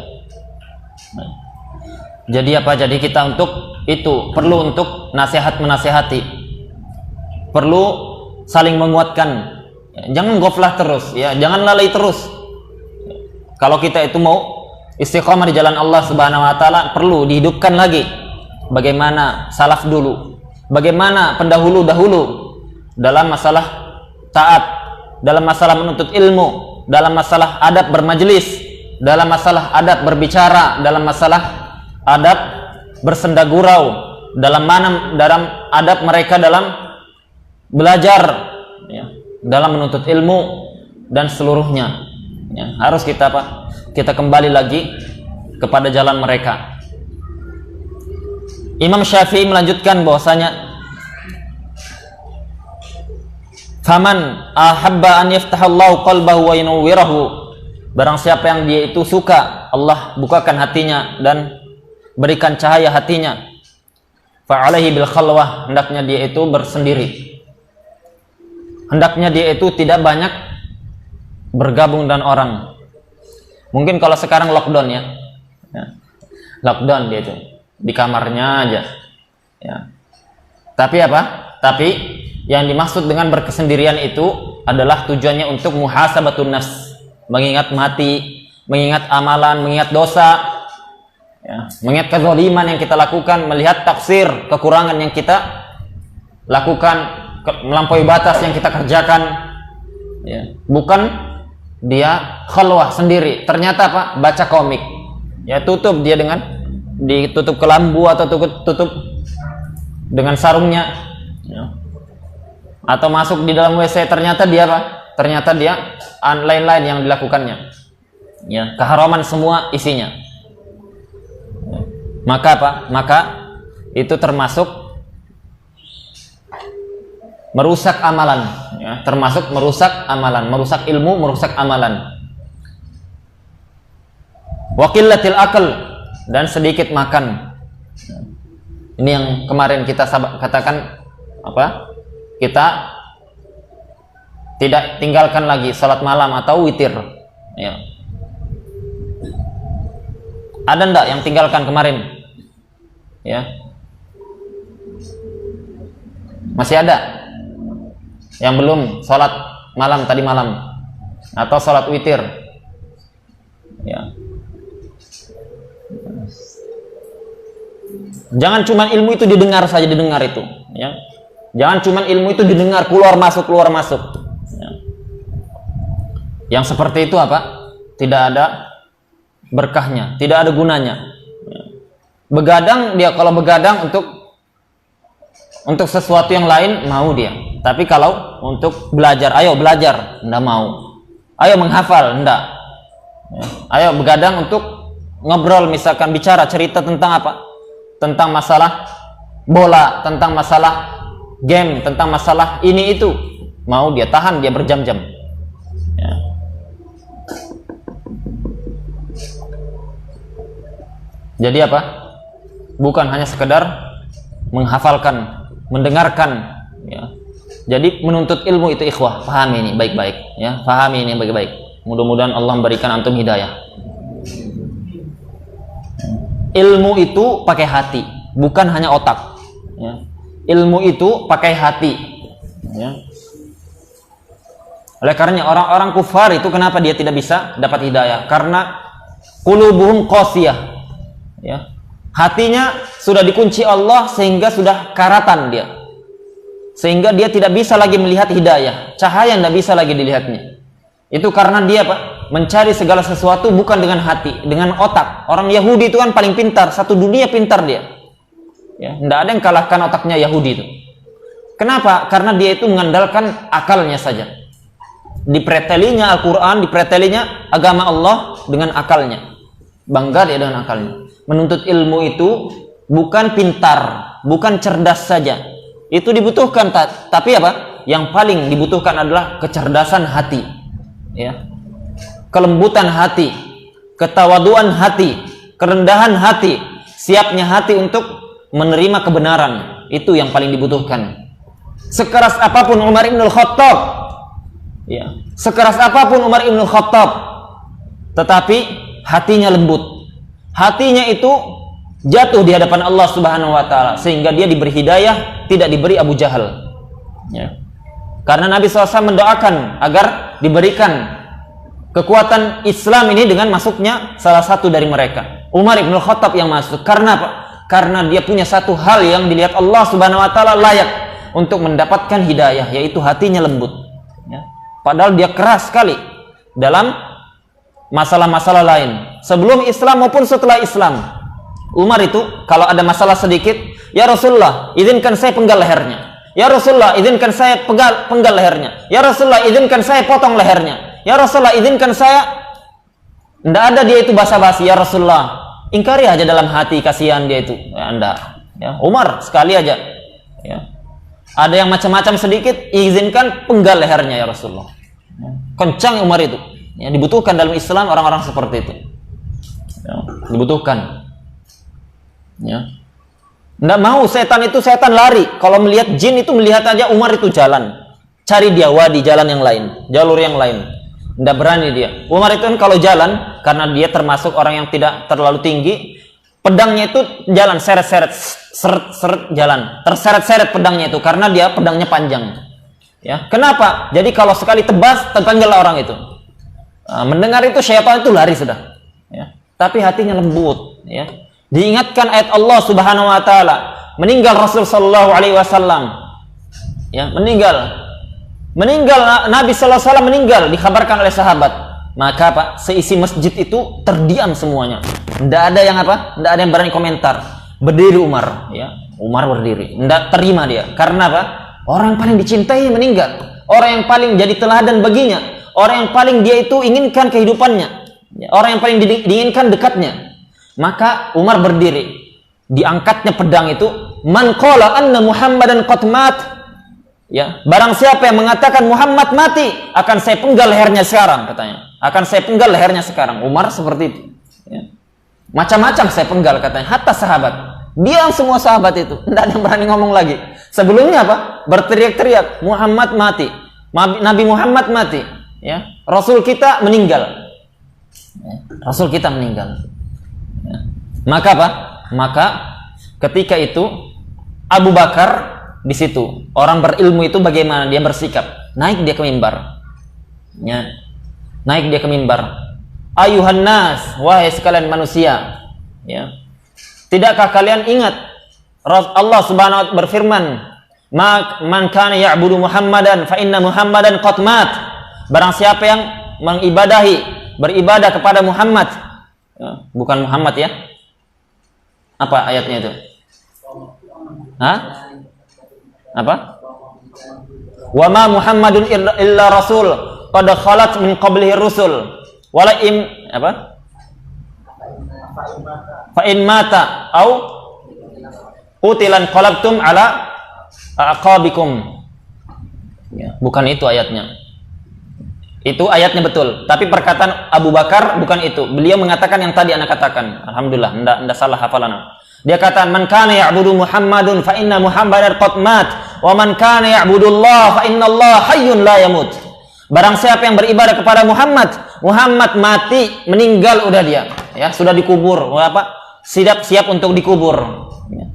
Jadi apa? Jadi kita untuk itu perlu untuk nasihat menasihati, perlu saling menguatkan. Jangan goflah terus, ya, jangan lalai terus. Kalau kita itu mau istiqomah di jalan Allah Subhanahu wa taala, perlu dihidupkan lagi bagaimana salaf dulu, bagaimana pendahulu dahulu dalam masalah taat, dalam masalah menuntut ilmu, dalam masalah adab bermajelis, dalam masalah adab berbicara, dalam masalah adab bersenda gurau, dalam adab mereka dalam belajar, ya, dalam menuntut ilmu dan seluruhnya, ya, harus kita kita kembali lagi kepada jalan mereka. Imam Syafi'i melanjutkan bahwasanya faman ahabba an yaftahallahu qalbahu wa yunawwirahu, barang siapa yang dia itu suka Allah bukakan hatinya dan berikan cahaya hatinya, fa'alaihi bil khalwah, hendaknya dia itu bersendiri, hendaknya dia itu tidak banyak bergabung dengan orang. Mungkin kalau sekarang lockdown, ya, lockdown dia itu di kamarnya aja, ya. Tapi apa? Tapi yang dimaksud dengan berkesendirian itu adalah tujuannya untuk muhasabatun nafs, mengingat mati, mengingat amalan, mengingat dosa, ya, mengingat kezaliman yang kita lakukan, melihat taksir, kekurangan yang kita lakukan, melampaui batas yang kita kerjakan, ya. Bukan dia khalwah sendiri, ternyata apa? Baca komik, ya, tutup dia dengan ditutup kelambu atau tutup dengan sarungnya, ya. Atau masuk di dalam WC, ternyata dia apa? Ternyata dia lain-lain yang dilakukannya, ya, keharaman semua isinya. Maka apa? Maka itu termasuk merusak amalan, ya, termasuk merusak amalan, merusak ilmu, merusak amalan. Wa qillatil akal, dan sedikit makan. Ini yang kemarin kita katakan apa? Kita tidak tinggalkan lagi salat malam atau witir, ya. Ada ndak yang tinggalkan kemarin? Ya, masih ada yang belum sholat malam tadi malam atau sholat witir, ya. Jangan cuma ilmu itu didengar saja, didengar itu, ya. Jangan cuma ilmu itu didengar keluar masuk, ya. Yang seperti itu apa? Tidak ada berkahnya, tidak ada gunanya. Begadang dia, kalau begadang untuk sesuatu yang lain mau dia, tapi kalau untuk belajar, ayo belajar, enggak mau. Ayo menghafal, enggak. Ya. Ayo begadang untuk ngobrol, misalkan bicara, cerita tentang apa? Tentang masalah bola, tentang masalah game, tentang masalah ini itu. Mau dia tahan, dia berjam-jam. Ya. Jadi apa? Bukan hanya sekedar menghafalkan, mendengarkan. Ya. Jadi menuntut ilmu itu ikhwah, pahami ini baik-baik. Ya, pahami ini baik-baik. Mudah-mudahan Allah memberikan antum hidayah. Ilmu itu pakai hati, bukan hanya otak. Ya. Ilmu itu pakai hati. Ya. Oleh karenanya orang-orang kufar itu kenapa dia tidak bisa dapat hidayah? Karena qulubuhum qasiyah. Ya. Hatinya sudah dikunci Allah sehingga sudah karatan dia. Sehingga dia tidak bisa lagi melihat hidayah, cahaya tidak bisa lagi dilihatnya. Itu karena dia mencari segala sesuatu bukan dengan hati, dengan otak. Orang Yahudi itu kan paling pintar, satu dunia pintar dia. Ya, tidak ada yang kalahkan otaknya Yahudi itu. Kenapa? Karena dia itu mengandalkan akalnya saja. Dipretelinya Al-Quran, dipretelinya agama Allah dengan akalnya. Bangga dia dengan akalnya. Menuntut ilmu itu bukan pintar, bukan cerdas saja. Itu dibutuhkan, tapi apa? Yang paling dibutuhkan adalah kecerdasan hati, ya, kelembutan hati, ketawaduan hati, kerendahan hati, siapnya hati untuk menerima kebenaran. Itu yang paling dibutuhkan. Sekeras apapun Umar ibn Khattab, ya, sekeras apapun Umar ibn Khattab, tetapi hatinya lembut, hatinya itu jatuh di hadapan Allah Subhanahu wa taala sehingga dia diberi hidayah, tidak diberi Abu Jahal. Ya. Karena Nabi SAW mendoakan agar diberikan kekuatan Islam ini dengan masuknya salah satu dari mereka, Umar ibn Khattab yang masuk. Karena apa? Karena dia punya satu hal yang dilihat Allah Subhanahu wa taala layak untuk mendapatkan hidayah, yaitu hatinya lembut. Ya. Padahal dia keras sekali dalam masalah-masalah lain sebelum Islam maupun setelah Islam. Umar itu kalau ada masalah sedikit, ya Rasulullah, izinkan saya penggal lehernya. Ya Rasulullah, izinkan saya penggal lehernya. Ya Rasulullah, izinkan saya potong lehernya. Ya Rasulullah, izinkan saya. Tidak ada dia itu basa-basi. Ya Rasulullah, ingkari aja dalam hati, kasihan dia itu. Ya, enggak. Ya, Umar sekali aja. Ya. Ada yang macam-macam sedikit, izinkan penggal lehernya ya Rasulullah. Ya. Kencang Umar itu. Ya, dibutuhkan dalam Islam orang-orang seperti itu. Ya, dibutuhkan. Ya. Nggak mau setan lari. Kalau melihat jin itu melihat aja Umar itu jalan. Cari dia wadi, jalan yang lain, jalur yang lain. Nggak berani dia. Umar itu kan kalau jalan, karena dia termasuk orang yang tidak terlalu tinggi, pedangnya itu jalan seret-seret, seret-seret jalan. Terseret-seret pedangnya itu karena dia pedangnya panjang. Ya. Kenapa? Jadi kalau sekali tebas, tertanggal orang itu. Nah, mendengar itu syaitan itu lari sudah. Ya. Tapi hatinya lembut. Ya. Diingatkan ayat Allah Subhanahu wa taala, meninggal Rasul sallallahu alaihi wasallam. Ya, meninggal Nabi sallallahu alaihi wasallam meninggal, dikabarkan oleh sahabat. Maka Pak, seisi masjid itu terdiam semuanya. Tidak ada yang Tidak ada yang berani komentar. Berdiri Umar, ya. Umar berdiri. Tidak terima dia. Karena apa? Orang yang paling dicintai meninggal. Orang yang paling jadi teladan baginya. Orang yang paling dia itu inginkan kehidupannya. Orang yang paling diinginkan dekatnya. Maka Umar berdiri, diangkatnya pedang itu, man qala anna Muhammadan qad mat, ya, barang siapa yang mengatakan Muhammad mati, akan saya penggal lehernya sekarang, katanya. Akan saya penggal lehernya sekarang. Umar seperti itu. Ya. Macam-macam saya penggal, katanya. Hatta sahabat, diam semua sahabat itu, tidak ada yang berani ngomong lagi. Sebelumnya apa? Berteriak-teriak, Muhammad mati, Nabi Muhammad mati, ya. Rasul kita meninggal, ya. Rasul kita meninggal. Ya. Maka apa? Maka ketika itu Abu Bakar di situ, orang berilmu itu bagaimana dia bersikap? Naik dia ke mimbar. Ya. Naik dia ke mimbar. Ayuhan nas, wahai sekalian manusia. Ya. Tidakkah kalian ingat Allah Subhanahu wa taala berfirman, "Man kana ya'budu Muhammadan fa inna Muhammadan qad mat." Barang siapa yang beribadah kepada Muhammad, bukan Muhammad ya. Apa ayatnya itu? Hah? Apa? Wa ma Muhammadun illa rasul qad khalat min qablihi rusul wala im apa fa in mata au utilan qalabtum ala aqabikum. Ya, bukan itu ayatnya. Itu ayatnya betul, tapi perkataan Abu Bakar bukan itu. Beliau mengatakan yang tadi anak katakan. Alhamdulillah, enggak salah hafalan. Dia kata, "Man kana ya'budu Muhammadun fa inna Muhammadan qad mat, wa man kana ya'budu Allah fa inna Allah hayyun la yamut." Barang siapa yang beribadah kepada Muhammad, Muhammad mati, meninggal udah dia, ya, sudah dikubur. Apa? Siap untuk dikubur. Ya.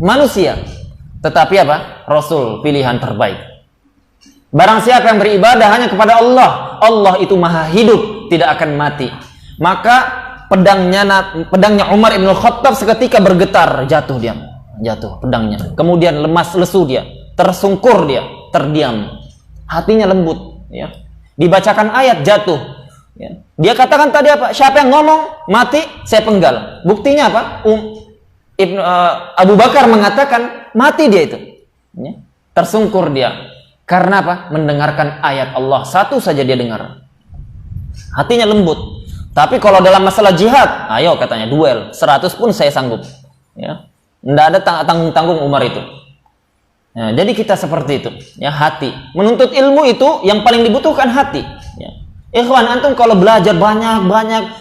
Manusia, tetapi apa? Rasul pilihan terbaik. Barang siapa yang beribadah hanya kepada Allah, Allah itu maha hidup, tidak akan mati. Maka pedangnya Umar ibn Khattab seketika bergetar, jatuh pedangnya. Kemudian lemas lesu dia, tersungkur dia, terdiam. Hatinya lembut, ya. Dibacakan ayat, jatuh. Ya. Dia katakan tadi apa? Siapa yang ngomong mati, saya penggal. Buktinya apa? Abu Bakar mengatakan mati dia itu. Ya. Tersungkur dia. Karena apa? Mendengarkan ayat Allah. Satu saja dia dengar. Hatinya lembut. Tapi kalau dalam masalah jihad, ayo katanya duel. 100 pun saya sanggup. Ya. Tidak ada tanggung-tanggung Umar itu. Ya, jadi kita seperti itu. Ya, hati. Menuntut ilmu itu yang paling dibutuhkan hati. Ya. Ikhwan, antum kalau belajar banyak,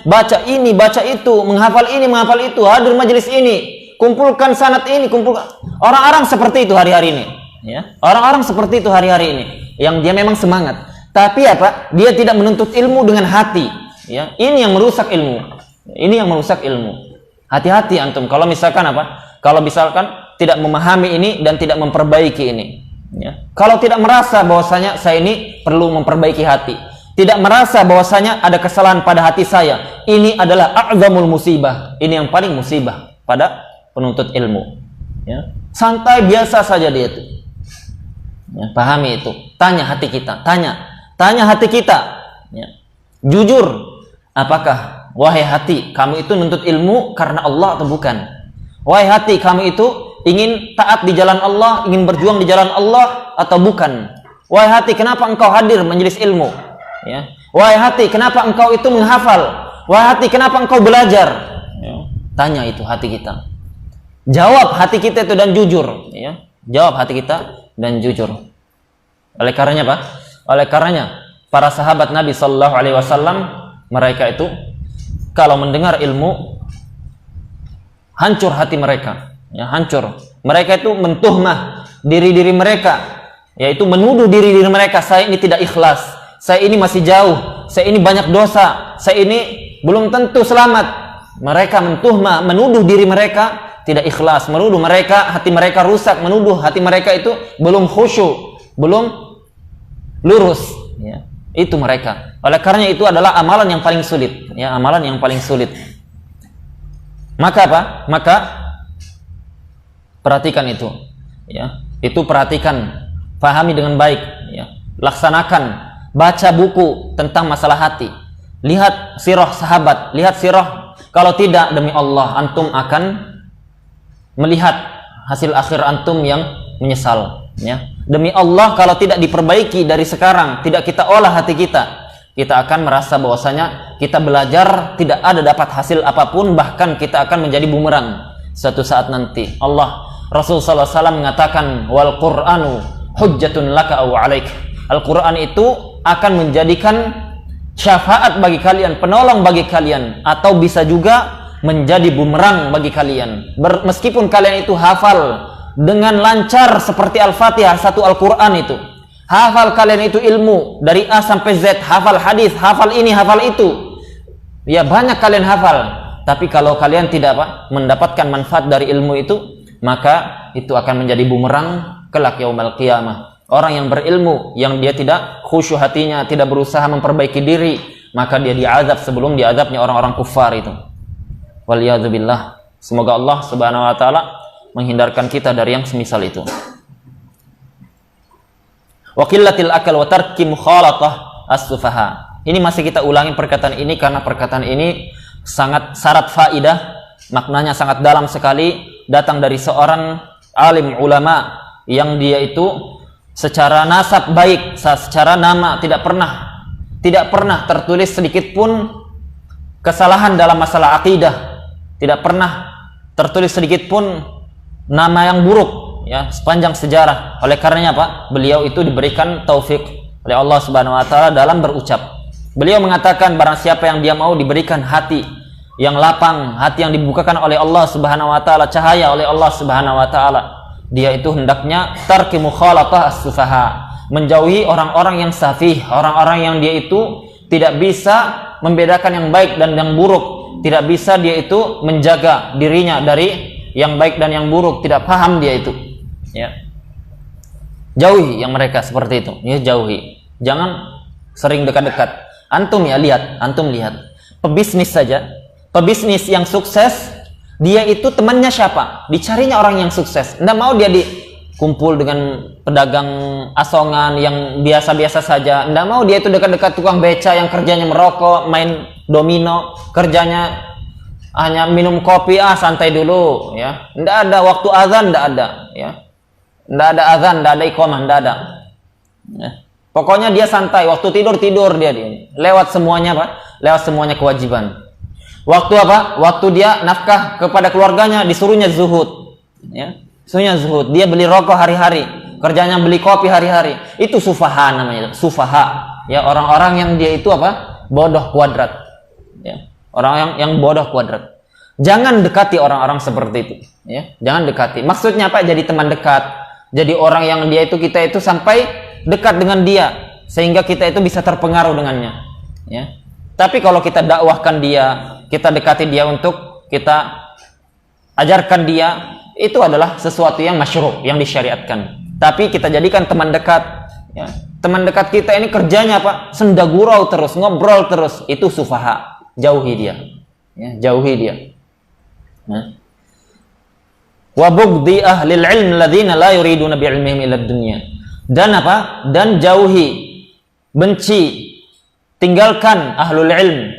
baca ini, baca itu, menghafal ini, menghafal itu, hadir majelis ini, kumpulkan sanad ini, kumpulkan. Orang-orang seperti itu hari-hari ini. Ya, orang-orang seperti itu hari-hari ini, yang dia memang semangat, tapi apa? Dia tidak menuntut ilmu dengan hati. Ya, ini yang merusak ilmu. Ini yang merusak ilmu. Hati-hati antum. Kalau misalkan apa? Kalau misalkan tidak memahami ini dan tidak memperbaiki ini. Ya. Kalau tidak merasa bahwasanya saya ini perlu memperbaiki hati, tidak merasa bahwasanya ada kesalahan pada hati saya, ini adalah a'zamul musibah. Ini yang paling musibah pada penuntut ilmu. Ya. Santai biasa saja dia itu. Ya, pahami itu. Tanya hati kita. Tanya hati kita. Ya. Jujur. Apakah wahai hati kamu itu nuntut ilmu karena Allah atau bukan? Wahai hati kamu itu ingin taat di jalan Allah, ingin berjuang di jalan Allah atau bukan? Wahai hati, kenapa engkau hadir majelis ilmu? Ya. Wahai hati, kenapa engkau itu menghafal? Wahai hati, kenapa engkau belajar? Ya. Tanya itu hati kita. Jawab hati kita itu dan jujur. Ya. Jawab hati kita dan jujur. Oleh karenanya apa? Oleh karenanya para sahabat Nabi Shallallahu Alaihi Wasallam, mereka itu kalau mendengar ilmu hancur hati mereka, ya, hancur. Mereka itu mentuhmah diri mereka, yaitu menuduh diri mereka, saya ini tidak ikhlas, saya ini masih jauh, saya ini banyak dosa, saya ini belum tentu selamat. Mereka mentuhmah, menuduh diri mereka tidak ikhlas, menuduh mereka hati mereka rusak, menuduh hati mereka itu belum khusyuk, belum lurus. Ya, itu mereka. Oleh karena itu adalah amalan yang paling sulit. Ya, amalan yang paling sulit. Maka apa? Maka perhatikan itu. Ya, itu perhatikan, pahami dengan baik. Ya, laksanakan, baca buku tentang masalah hati. Lihat sirah sahabat, lihat sirah. Kalau tidak, demi Allah, antum akan melihat hasil akhir antum yang menyesal. Ya. Demi Allah, kalau tidak diperbaiki dari sekarang, tidak kita olah hati kita, kita akan merasa bahwasanya kita belajar tidak ada dapat hasil apapun, bahkan kita akan menjadi bumerang suatu saat nanti. Rasul sallallahu alaihi wasallam mengatakan, wal Qur'anu hujjatun laka aw 'alaik. Al-Qur'an itu akan menjadikan syafaat bagi kalian, penolong bagi kalian, atau bisa juga menjadi bumerang bagi kalian. Meskipun kalian itu hafal dengan lancar seperti Al-Fatihah, satu Al-Quran itu, hafal kalian itu ilmu dari A sampai Z, hafal hadis, hafal ini, hafal itu, ya banyak kalian hafal, tapi kalau kalian tidak mendapatkan manfaat dari ilmu itu, maka itu akan menjadi bumerang kelak yaumul qiyamah. Orang yang berilmu, yang dia tidak khusyuk hatinya, tidak berusaha memperbaiki diri, maka dia diazab sebelum diazabnya orang-orang kufar itu. Waliyadzubillah. Semoga Allah subhanahu wa ta'ala menghindarkan kita dari yang semisal itu. Wa qillatil akal wa tarki mukhalatah as-sufaha. Ini masih kita ulangi perkataan ini karena perkataan ini sangat syarat faidah, maknanya sangat dalam sekali, datang dari seorang alim ulama yang dia itu secara nasab baik, secara nama tidak pernah tidak pernah tertulis sedikit pun kesalahan dalam masalah akidah, tidak pernah tertulis sedikit pun nama yang buruk, ya, sepanjang sejarah. Oleh karenanya Pak, beliau itu diberikan taufik oleh Allah Subhanahu wa taala dalam berucap. Beliau mengatakan, barang siapa yang dia mau diberikan hati yang lapang, hati yang dibukakan oleh Allah Subhanahu wa taala, cahaya oleh Allah Subhanahu wa taala, dia itu hendaknya tarki mukhalatah as-sufaha, menjauhi orang-orang yang safih, orang-orang yang dia itu tidak bisa membedakan yang baik dan yang buruk, tidak bisa dia itu menjaga dirinya dari yang baik dan yang buruk, tidak paham dia itu, ya. Jauhi yang mereka seperti itu, ya, jauhi. Jangan sering dekat-dekat. Antum lihat pebisnis saja, pebisnis yang sukses, dia itu temannya siapa? Dicarinya orang yang sukses. Nggak mau dia dikumpul dengan pedagang asongan yang biasa-biasa saja. Nggak mau dia itu dekat-dekat tukang beca yang kerjanya merokok, main domino, kerjanya hanya minum kopi, santai dulu, ya. Nggak ada waktu azan, nggak ada, ya. Nggak ada azan, nggak ada iqamah, nggak ada, ya. Pokoknya dia santai, waktu tidur dia lewat semuanya Pak, lewat semuanya kewajiban. Waktu apa? Waktu dia nafkah kepada keluarganya disuruhnya zuhud, ya. Disuruhnya zuhud, dia beli rokok hari-hari, kerjanya beli kopi hari-hari. Itu sufaha namanya, sufaha, ya, orang-orang yang dia itu apa? Bodoh kuadrat, ya. Orang yang bodoh kuadrat. Jangan dekati orang-orang seperti itu, ya. Jangan dekati. Maksudnya apa? Jadi teman dekat. Jadi orang yang dia itu, kita itu sampai dekat dengan dia sehingga kita itu bisa terpengaruh dengannya, ya. Tapi kalau kita dakwahkan dia, kita dekati dia untuk kita ajarkan dia, itu adalah sesuatu yang masyru', yang disyariatkan. Tapi kita jadikan teman dekat, ya. Teman dekat kita ini kerjanya apa? Sendagurau terus, ngobrol terus, itu sufaha. Jauhi dia, ya, jauhi dia. Wa bughdhi ahli ilm ladzina la yuriduna bi'ilmihim illa dunya. Dan apa? Dan jauhi, benci, tinggalkan ahlul ilm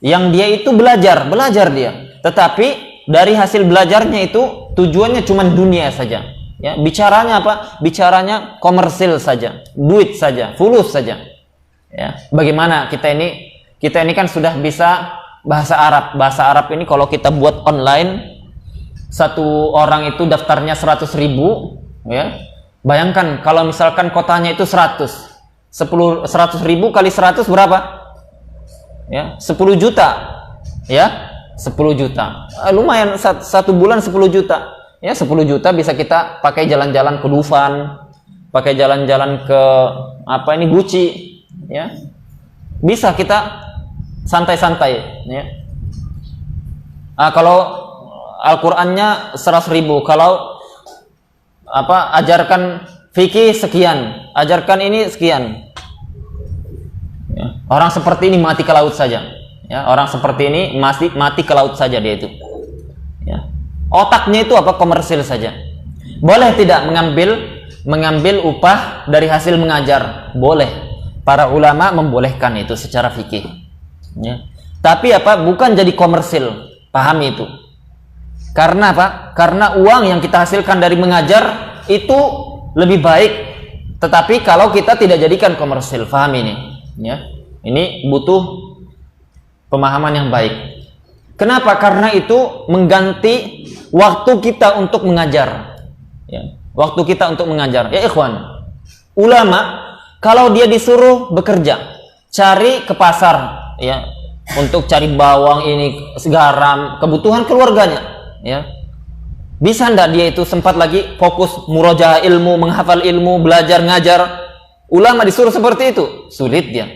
yang dia itu belajar dia, tetapi dari hasil belajarnya itu tujuannya cuma dunia saja, ya. Bicaranya apa? Bicaranya komersil saja, duit saja, fulus saja, ya. Bagaimana kita ini kan sudah bisa bahasa Arab. Bahasa Arab ini kalau kita buat online, satu orang itu daftarnya 100.000, ya. Bayangkan kalau misalkan kotanya itu 100.000 kali 100 berapa? Ya, 10 juta. Ya, 10 juta. Lumayan, satu bulan 10 juta. Ya, 10 juta bisa kita pakai jalan-jalan ke Dufan, pakai jalan-jalan ke Gucci, ya. Bisa kita santai-santai, ya. Kalau Al-Qur'annya 100.000, kalau ajarkan fikih sekian, ajarkan ini sekian, ya. Orang seperti ini mati ke laut saja, ya. Orang seperti ini mati ke laut saja dia itu, ya. Otaknya itu komersil saja. Boleh tidak mengambil upah dari hasil mengajar? Boleh. Para ulama membolehkan itu secara fikih, ya. Tapi bukan jadi komersil, pahami itu. Karena karena uang yang kita hasilkan dari mengajar itu lebih baik, tetapi kalau kita tidak jadikan komersil, paham ini, ya. Ini butuh pemahaman yang baik. Kenapa? Karena itu mengganti waktu kita untuk mengajar, ya. Waktu kita untuk mengajar, ya ikhwan. Ulama kalau dia disuruh bekerja, cari ke pasar, ya, untuk cari bawang, ini garam, kebutuhan keluarganya, ya. Bisa ndak dia itu sempat lagi fokus murojaah ilmu, menghafal ilmu, belajar ngajar? Ulama disuruh seperti itu, sulit dia.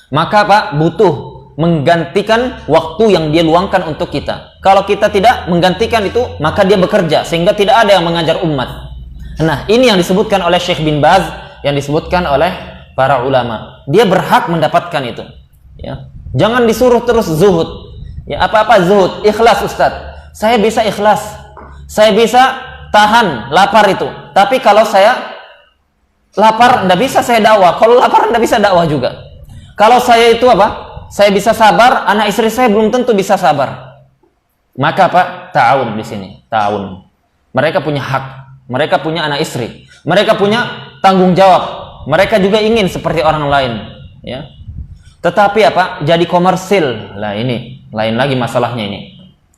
Maka butuh menggantikan waktu yang dia luangkan untuk kita. Kalau kita tidak menggantikan itu, maka dia bekerja sehingga tidak ada yang mengajar umat. Nah, ini yang disebutkan oleh Syekh bin Baz, yang disebutkan oleh para ulama. Dia berhak mendapatkan itu, ya. Jangan disuruh terus zuhud, ya. Apa-apa zuhud, ikhlas Ustaz. Saya bisa ikhlas, saya bisa tahan lapar itu. Tapi kalau saya lapar, nggak bisa saya dakwah. Kalau lapar, nggak bisa dakwah juga. Kalau saya itu saya bisa sabar, anak istri saya belum tentu bisa sabar. Maka ta'awun di sini, ta'awun. Mereka punya hak, mereka punya anak istri, mereka punya tanggung jawab. Mereka juga ingin seperti orang lain, ya. Tetapi apa? Jadi komersil. Lah ini lain lagi masalahnya ini,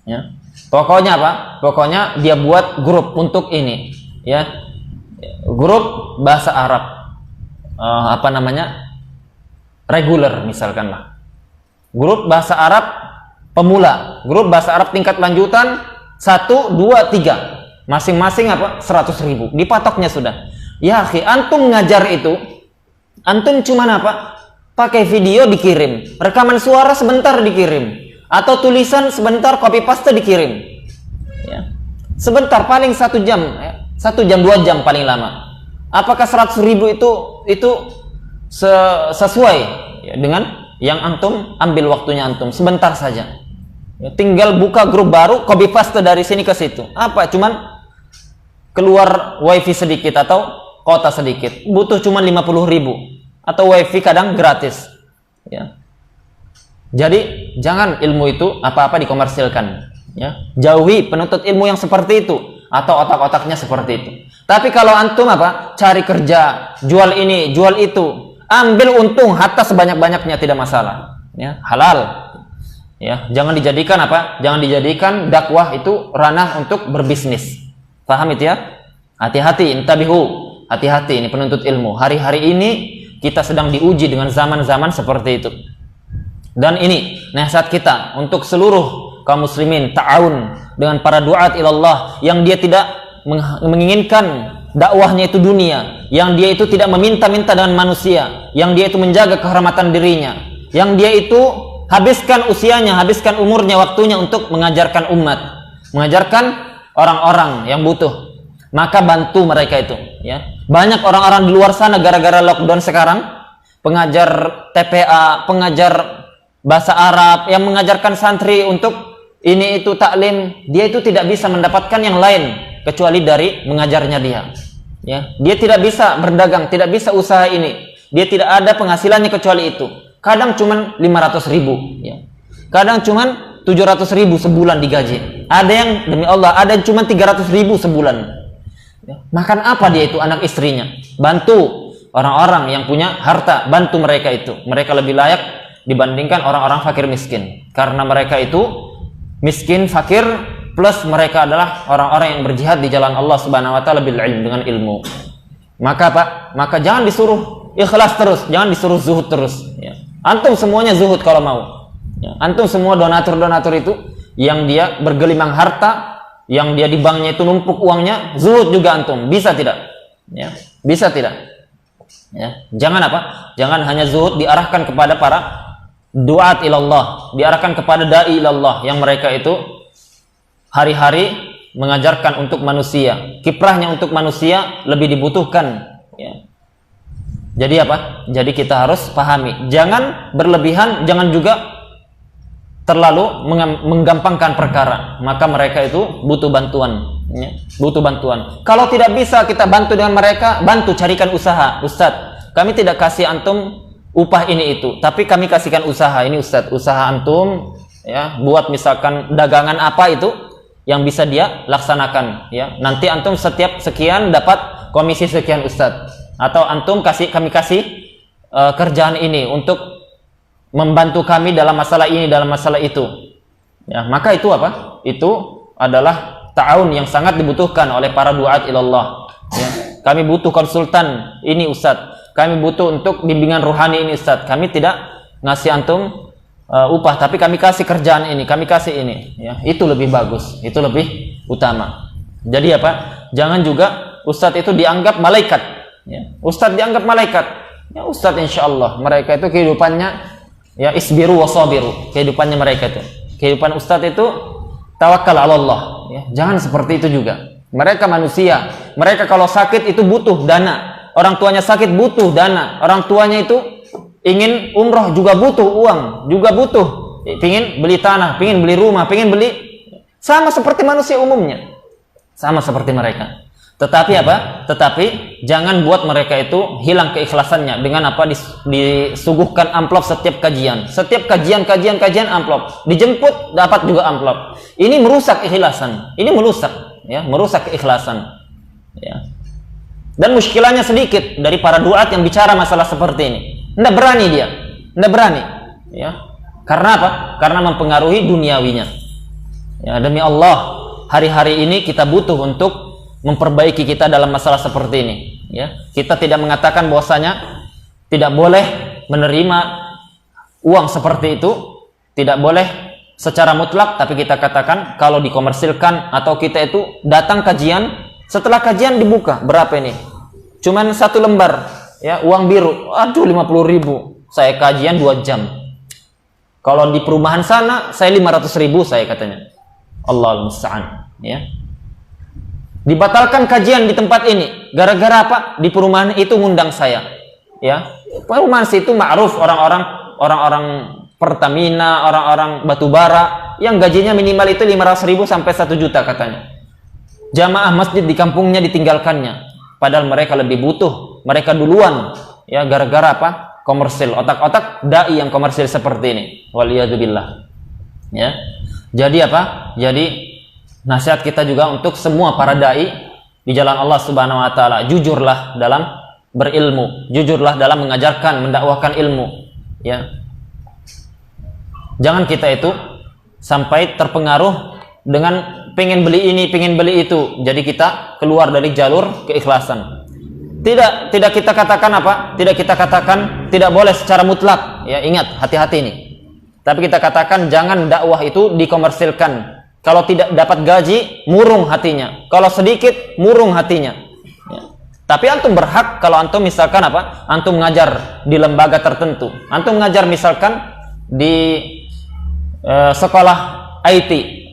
ya. Pokoknya apa? Pokoknya dia buat grup untuk ini, ya. Grup bahasa Arab, apa namanya? Reguler misalkan lah. Grup bahasa Arab pemula, grup bahasa Arab tingkat lanjutan 1, 2, 3. Masing-masing apa? 100.000. Dipatoknya sudah. Ya, akhi, antum ngajar itu, antum cuman apa? Pakai video dikirim, rekaman suara sebentar dikirim, atau tulisan sebentar copy paste dikirim. Ya. Sebentar, paling 1 jam, ya. 1 jam 2 jam paling lama. Apakah 100.000 itu sesuai ya, dengan yang antum ambil waktunya antum sebentar saja? Ya, tinggal buka grup baru, copy paste dari sini ke situ. Apa? Cuman keluar wifi sedikit atau kota sedikit, butuh cuma 50.000, atau wifi kadang gratis, ya. Jadi jangan ilmu itu apa-apa dikomersilkan, ya. Jauhi penuntut ilmu yang seperti itu atau otak-otaknya seperti itu. Tapi kalau antum apa? Cari kerja, jual ini, jual itu, ambil untung harta sebanyak-banyaknya, tidak masalah, ya. Halal. Ya, jangan dijadikan apa? Jangan dijadikan dakwah itu ranah untuk berbisnis. Paham itu ya? Hati-hati, intabihu. Hati-hati, ini penuntut ilmu. Hari-hari ini kita sedang diuji dengan zaman-zaman seperti itu. Dan ini nasihat kita untuk seluruh kaum muslimin, ta'awun dengan para duat ilallah yang dia tidak menginginkan dakwahnya itu dunia, yang dia itu tidak meminta-minta dengan manusia, yang dia itu menjaga kehormatan dirinya, yang dia itu habiskan usianya, habiskan umurnya, waktunya untuk mengajarkan umat, mengajarkan orang-orang yang butuh. Maka bantu mereka itu, ya. Banyak orang-orang di luar sana gara-gara lockdown sekarang, pengajar TPA, pengajar bahasa Arab yang mengajarkan santri untuk ini itu taklim, dia itu tidak bisa mendapatkan yang lain kecuali dari mengajarnya dia. Ya, dia tidak bisa berdagang, tidak bisa usaha ini. Dia tidak ada penghasilannya kecuali itu. Kadang cuman 500.000, ya. Kadang cuman 700.000 sebulan digaji. Ada yang demi Allah, ada yang cuman 300.000 sebulan. Ya. Makan apa dia itu anak istrinya? Bantu orang-orang yang punya harta, bantu mereka itu. Mereka lebih layak dibandingkan orang-orang fakir miskin. Karena mereka itu miskin, fakir, plus mereka adalah orang-orang yang berjihad di jalan Allah Subhanahu wa taala bil ilm, dengan ilmu. Maka apa? Maka jangan disuruh ikhlas terus, jangan disuruh zuhud terus, ya. Antum semuanya zuhud kalau mau, ya. Antum semua donatur-donatur itu yang dia bergelimang harta, yang dia di banknya itu numpuk uangnya, zuhud juga antum. Bisa tidak? Ya, bisa tidak? Ya. Jangan apa? Jangan hanya zuhud diarahkan kepada para duat ilallah, diarahkan kepada dai ilallah yang mereka itu hari-hari mengajarkan untuk manusia. Kiprahnya untuk manusia lebih dibutuhkan, ya. Jadi apa? Jadi kita harus pahami, jangan berlebihan, jangan juga terlalu menggampangkan perkara. Maka mereka itu butuh bantuan, ya. Butuh bantuan. Kalau tidak bisa kita bantu dengan mereka, bantu carikan usaha. Ustadz, kami tidak kasih antum upah ini itu, tapi kami kasihkan usaha ini, Ustadz, usaha antum, ya, buat misalkan dagangan apa itu yang bisa dia laksanakan, ya. Nanti antum setiap sekian dapat komisi sekian, Ustadz. Atau antum kami kasih kerjaan ini untuk membantu kami dalam masalah ini, dalam masalah itu. Ya, maka itu apa? Itu adalah ta'awun yang sangat dibutuhkan oleh para duat ilallah. Ya, kami butuh konsultan ini, Ustadz. Kami butuh untuk bimbingan ruhani ini, Ustadz. Kami tidak ngasih antum upah, tapi kami kasih kerjaan ini, kami kasih ini. Ya, itu lebih bagus, itu lebih utama. Jadi apa? Jangan juga Ustadz itu dianggap malaikat. Ya, Ustadz dianggap malaikat. Ya, Ustadz insyaallah mereka itu kehidupannya ya isbiru wa sabiru. Kehidupannya mereka itu. Kehidupan Ustadz itu tawakal ala Allah. Ya, jangan seperti itu juga. Mereka manusia. Mereka kalau sakit itu butuh dana. Orang tuanya sakit butuh dana. Orang tuanya itu ingin umroh juga butuh uang, juga butuh. Pingin beli tanah, pingin beli rumah, pingin beli, sama seperti manusia umumnya. Sama seperti mereka. Tetapi apa? Tetapi jangan buat mereka itu hilang keikhlasannya dengan apa? Disuguhkan amplop setiap kajian. Setiap kajian amplop. Dijemput dapat juga amplop. Ini merusak ikhlasan. Ini merusak, ya, merusak keikhlasan. Ya. Dan muskilahnya sedikit dari para duat yang bicara masalah seperti ini. Tidak berani dia, tidak berani. Ya, karena apa? Karena mempengaruhi duniawinya. Ya, demi Allah, hari-hari ini kita butuh untuk memperbaiki kita dalam masalah seperti ini. Ya, kita tidak mengatakan bahwasanya tidak boleh menerima uang seperti itu, tidak boleh secara mutlak, tapi kita katakan kalau dikomersilkan atau kita itu datang kajian, setelah kajian dibuka, berapa ini? Cuman 1 lembar, ya, uang biru, aduh 50.000, saya kajian 2 jam. Kalau di perumahan sana, saya 500.000 saya katanya. Allahul musta'an. Ya. Dibatalkan kajian di tempat ini. Gara-gara apa? Di perumahan itu ngundang saya. Ya. Perumahan situ ma'ruf orang-orang Pertamina, orang-orang batubara yang gajinya minimal itu 500.000 sampai 1 juta katanya. Jamaah masjid di kampungnya ditinggalkannya. Padahal mereka lebih butuh. Mereka duluan. Ya, gara-gara apa? Komersil, otak-otak dai yang komersil seperti ini. Waliyadzubillah. Ya. Jadi apa? Jadi nasihat kita juga untuk semua para dai di jalan Allah Subhanahu wa taala, jujurlah dalam berilmu, jujurlah dalam mengajarkan, mendakwahkan ilmu. Ya. Jangan kita itu sampai terpengaruh dengan pengen beli ini, pengen beli itu. Jadi kita keluar dari jalur keikhlasan. Tidak kita katakan apa? Tidak kita katakan tidak boleh secara mutlak. Ya, ingat, hati-hati ini. Tapi kita katakan jangan dakwah itu dikomersilkan. Kalau tidak dapat gaji, murung hatinya. Kalau sedikit, murung hatinya. Ya. Tapi antum berhak kalau antum misalkan apa? Antum mengajar di lembaga tertentu. Antum mengajar misalkan di sekolah IT,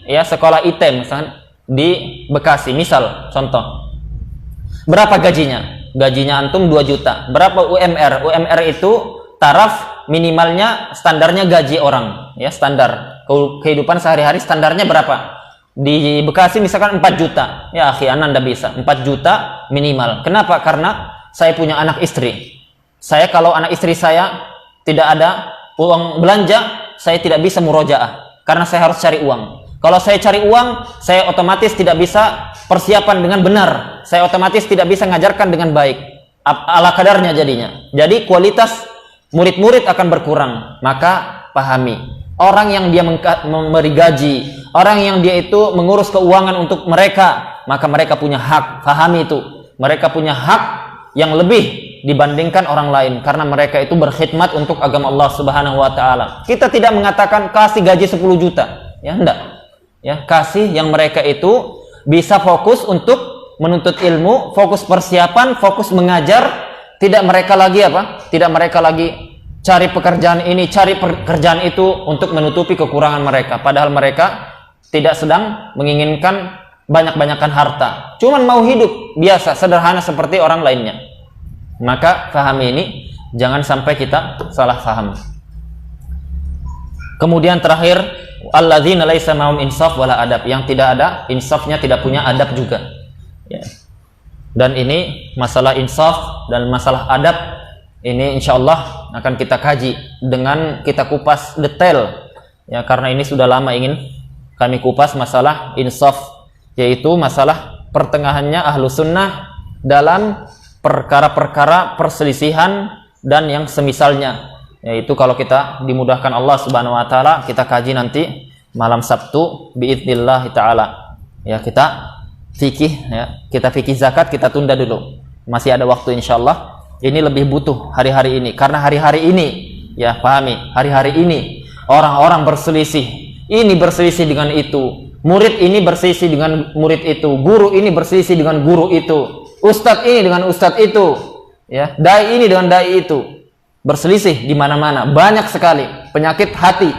ya, sekolah IT misalkan di Bekasi, misal contoh. Berapa gajinya? Gajinya antum 2 juta. Berapa UMR? UMR itu taraf minimalnya, standarnya gaji orang, ya, standar kehidupan sehari-hari standarnya berapa? Di Bekasi misalkan 4 juta. Ya, akhi, Anda bisa 4 juta minimal. Kenapa? Karena saya punya anak istri. Saya kalau anak istri saya tidak ada uang belanja, saya tidak bisa murojaah karena saya harus cari uang. Kalau saya cari uang, saya otomatis tidak bisa persiapan dengan benar. Saya otomatis tidak bisa mengajarkan dengan baik. Ala kadarnya jadinya. Jadi kualitas murid-murid akan berkurang. Maka pahami. Orang yang dia memberi gaji, orang yang dia itu mengurus keuangan untuk mereka, maka mereka punya hak. Pahami itu. Mereka punya hak yang lebih dibandingkan orang lain. Karena mereka itu berkhidmat untuk agama Allah Subhanahu wa ta'ala. Kita tidak mengatakan kasih gaji 10 juta. Ya, enggak. Ya, kasih yang mereka itu bisa fokus untuk menuntut ilmu, fokus persiapan, fokus mengajar. Tidak mereka lagi apa? Tidak mereka lagi cari pekerjaan ini, cari pekerjaan itu untuk menutupi kekurangan mereka. Padahal mereka tidak sedang menginginkan banyak-banyakan harta. Cuman mau hidup biasa, sederhana seperti orang lainnya. Maka pahami ini, jangan sampai kita salah paham. Kemudian terakhir, alladzina laisa ma'hum insaf wala adab, yang tidak ada insafnya, tidak punya adab juga. Ya. Dan ini masalah insaf dan masalah adab ini insyaallah akan kita kaji dengan kita kupas detail. Ya, karena ini sudah lama ingin kami kupas masalah insaf, yaitu masalah pertengahannya ahlu sunnah dalam perkara-perkara perselisihan dan yang semisalnya. Yaitu kalau kita dimudahkan Allah Subhanahu wa taala, kita kaji nanti malam Sabtu biidznillah taala. Ya, kita fikih, ya. Kita fikih zakat kita tunda dulu. Masih ada waktu insyaallah. Ini lebih butuh hari-hari ini karena hari-hari ini, ya, pahami, hari-hari ini orang-orang berselisih. Ini berselisih dengan itu. Murid ini berselisih dengan murid itu. Guru ini berselisih dengan guru itu. Ustadz ini dengan ustadz itu. Ya, dai ini dengan dai itu. Berselisih di mana-mana, banyak sekali penyakit hati.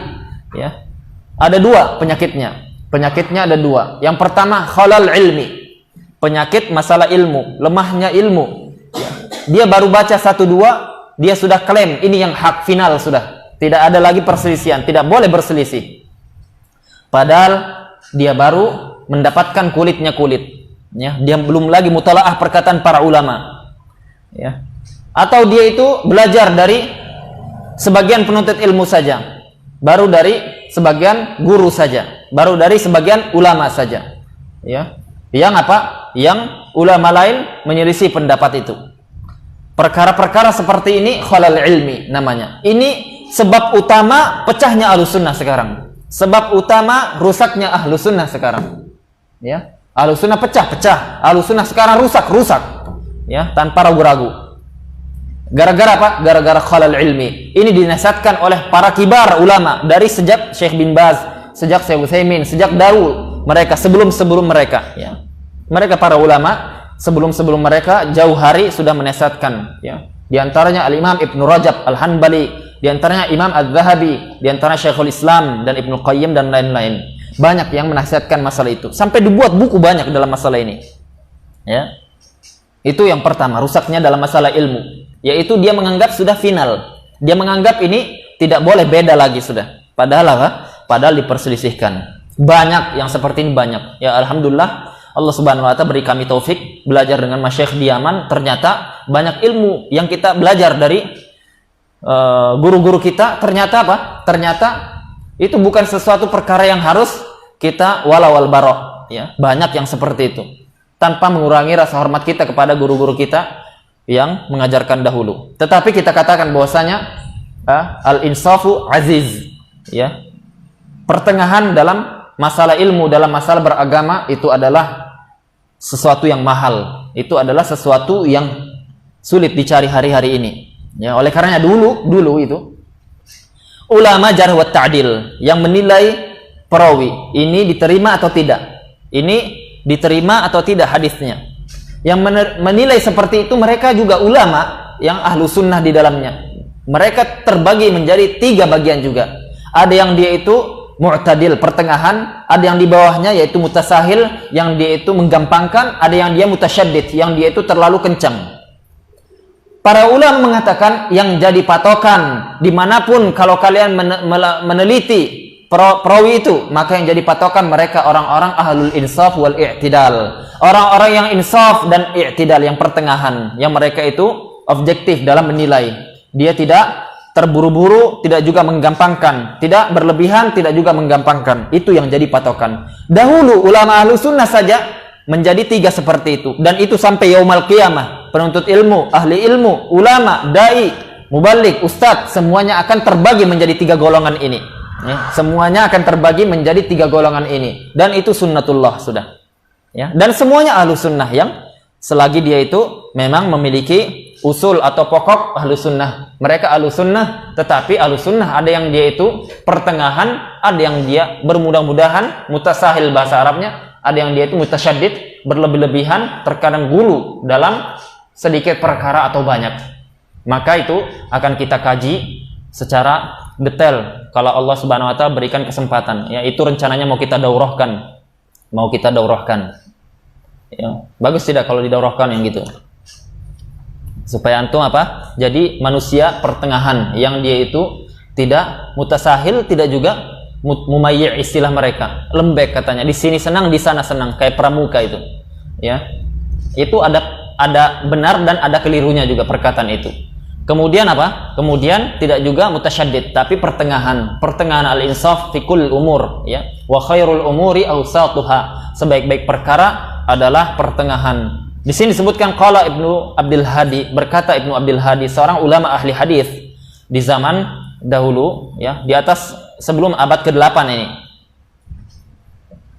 Ya, ada 2 penyakitnya. Penyakitnya ada 2. Yang pertama khalal ilmi, penyakit masalah ilmu, lemahnya ilmu. Ya. Dia baru baca 1-2, dia sudah klaim ini yang hak final sudah. Tidak ada lagi perselisihan, tidak boleh berselisih. Padahal dia baru mendapatkan kulitnya kulit. Ya, dia belum lagi mutalaah perkataan para ulama. Ya. Atau dia itu belajar dari sebagian penuntut ilmu saja, baru dari sebagian guru saja, baru dari sebagian ulama saja. Ya, yang apa? Yang ulama lain menyelisih pendapat itu. Perkara-perkara seperti ini khalal ilmi namanya. Ini sebab utama pecahnya Ahlussunnah sekarang. Sebab utama rusaknya Ahlussunnah sekarang. Ya, Ahlussunnah pecah. Ahlussunnah sekarang rusak. Ya, tanpa ragu-ragu. Gara-gara apa? Gara-gara khalal ilmi. Ini dinasihatkan oleh para kibar ulama dari sejak Syekh bin Baz, sejak Syekh Utsaimin, sejak dahulu mereka sebelum mereka, ya. Mereka para ulama sebelum mereka jauh hari sudah menasihatkan, ya. Di antaranya Al-Imam Ibnu Rajab Al-Hanbali, di antaranya Imam Az-Zahabi, di antaranya Syekhul Islam dan Ibnu Qayyim dan lain-lain. Banyak yang menasihatkan masalah itu. Sampai dibuat buku banyak dalam masalah ini. Ya. Itu yang pertama, rusaknya dalam masalah ilmu, yaitu dia menganggap sudah final. Dia menganggap ini tidak boleh beda lagi sudah. Padahal apa? Padahal diperselisihkan. Banyak yang seperti ini banyak. Ya, alhamdulillah Allah Subhanahu wa taala beri kami taufik belajar dengan masyayikh di Yaman. Ternyata banyak ilmu yang kita belajar dari guru-guru kita. Ternyata apa? Ternyata itu bukan sesuatu perkara yang harus kita walawal barok, ya. Banyak yang seperti itu. Tanpa mengurangi rasa hormat kita kepada guru-guru kita yang mengajarkan dahulu. Tetapi kita katakan bahwasanya al-insafu aziz, ya. Pertengahan dalam masalah ilmu, dalam masalah beragama itu adalah sesuatu yang mahal. Itu adalah sesuatu yang sulit dicari hari-hari ini. Ya, oleh karenanya dulu itu ulama jarh wa ta'dil yang menilai perawi ini diterima atau tidak. Ini diterima atau tidak hadisnya. Yang menilai seperti itu mereka juga ulama yang ahlu sunnah di dalamnya. Mereka terbagi menjadi 3 bagian juga. Ada yang dia itu mu'tadil, pertengahan, ada yang di bawahnya yaitu mutasahil, yang dia itu menggampangkan, ada yang dia mutasyaddid, yang dia itu terlalu kencang. Para ulama mengatakan yang jadi patokan dimanapun kalau kalian meneliti perawi itu, maka yang jadi patokan mereka orang-orang ahlul insaf wal i'tidal, orang-orang yang insaf dan i'tidal, yang pertengahan, yang mereka itu objektif dalam menilai. Dia tidak terburu-buru, tidak juga menggampangkan, tidak berlebihan, tidak juga menggampangkan. Itu yang jadi patokan. Dahulu ulama ahlu sunnah saja menjadi 3 seperti itu, dan itu sampai yaumal qiyamah. Penuntut ilmu, ahli ilmu, ulama, dai, mubaligh, ustadz, semuanya akan terbagi menjadi 3 golongan ini, ya. Semuanya akan terbagi menjadi 3 golongan ini, dan itu sunnatullah sudah, ya. Dan semuanya ahlu sunnah yang selagi dia itu memang memiliki usul atau pokok ahlu sunnah. Mereka ahlu sunnah, tetapi ahlu sunnah ada yang dia itu pertengahan, ada yang dia bermudah-mudahan, mutasahil bahasa Arabnya, ada yang dia itu mutasyaddid, berlebih-lebihan, terkadang gulu dalam sedikit perkara atau banyak. Maka itu akan kita kaji secara detail kalau Allah Subhanahu wa taala berikan kesempatan. Ya, itu rencananya mau kita daurahkan. Ya, bagus tidak kalau didaurahkan yang gitu? Supaya antum apa? Jadi manusia pertengahan yang dia itu tidak mutasahil, tidak juga mumayyi', istilah mereka. Lembek katanya. Di sini senang, di sana senang, kayak pramuka itu. Ya. Itu ada benar dan ada kelirunya juga perkataan itu. Kemudian apa? Kemudian tidak juga mutasyaddid, tapi pertengahan. Pertengahan al-insaf fi kulli umur, ya. Wa khairul umuri awsatuha. Sebaik-baik perkara adalah pertengahan. Di sini disebutkan qala Ibnu Abdul Hadi, berkata Ibnu Abdul Hadi, seorang ulama ahli hadis di zaman dahulu, ya, di atas sebelum abad ke-8 ini.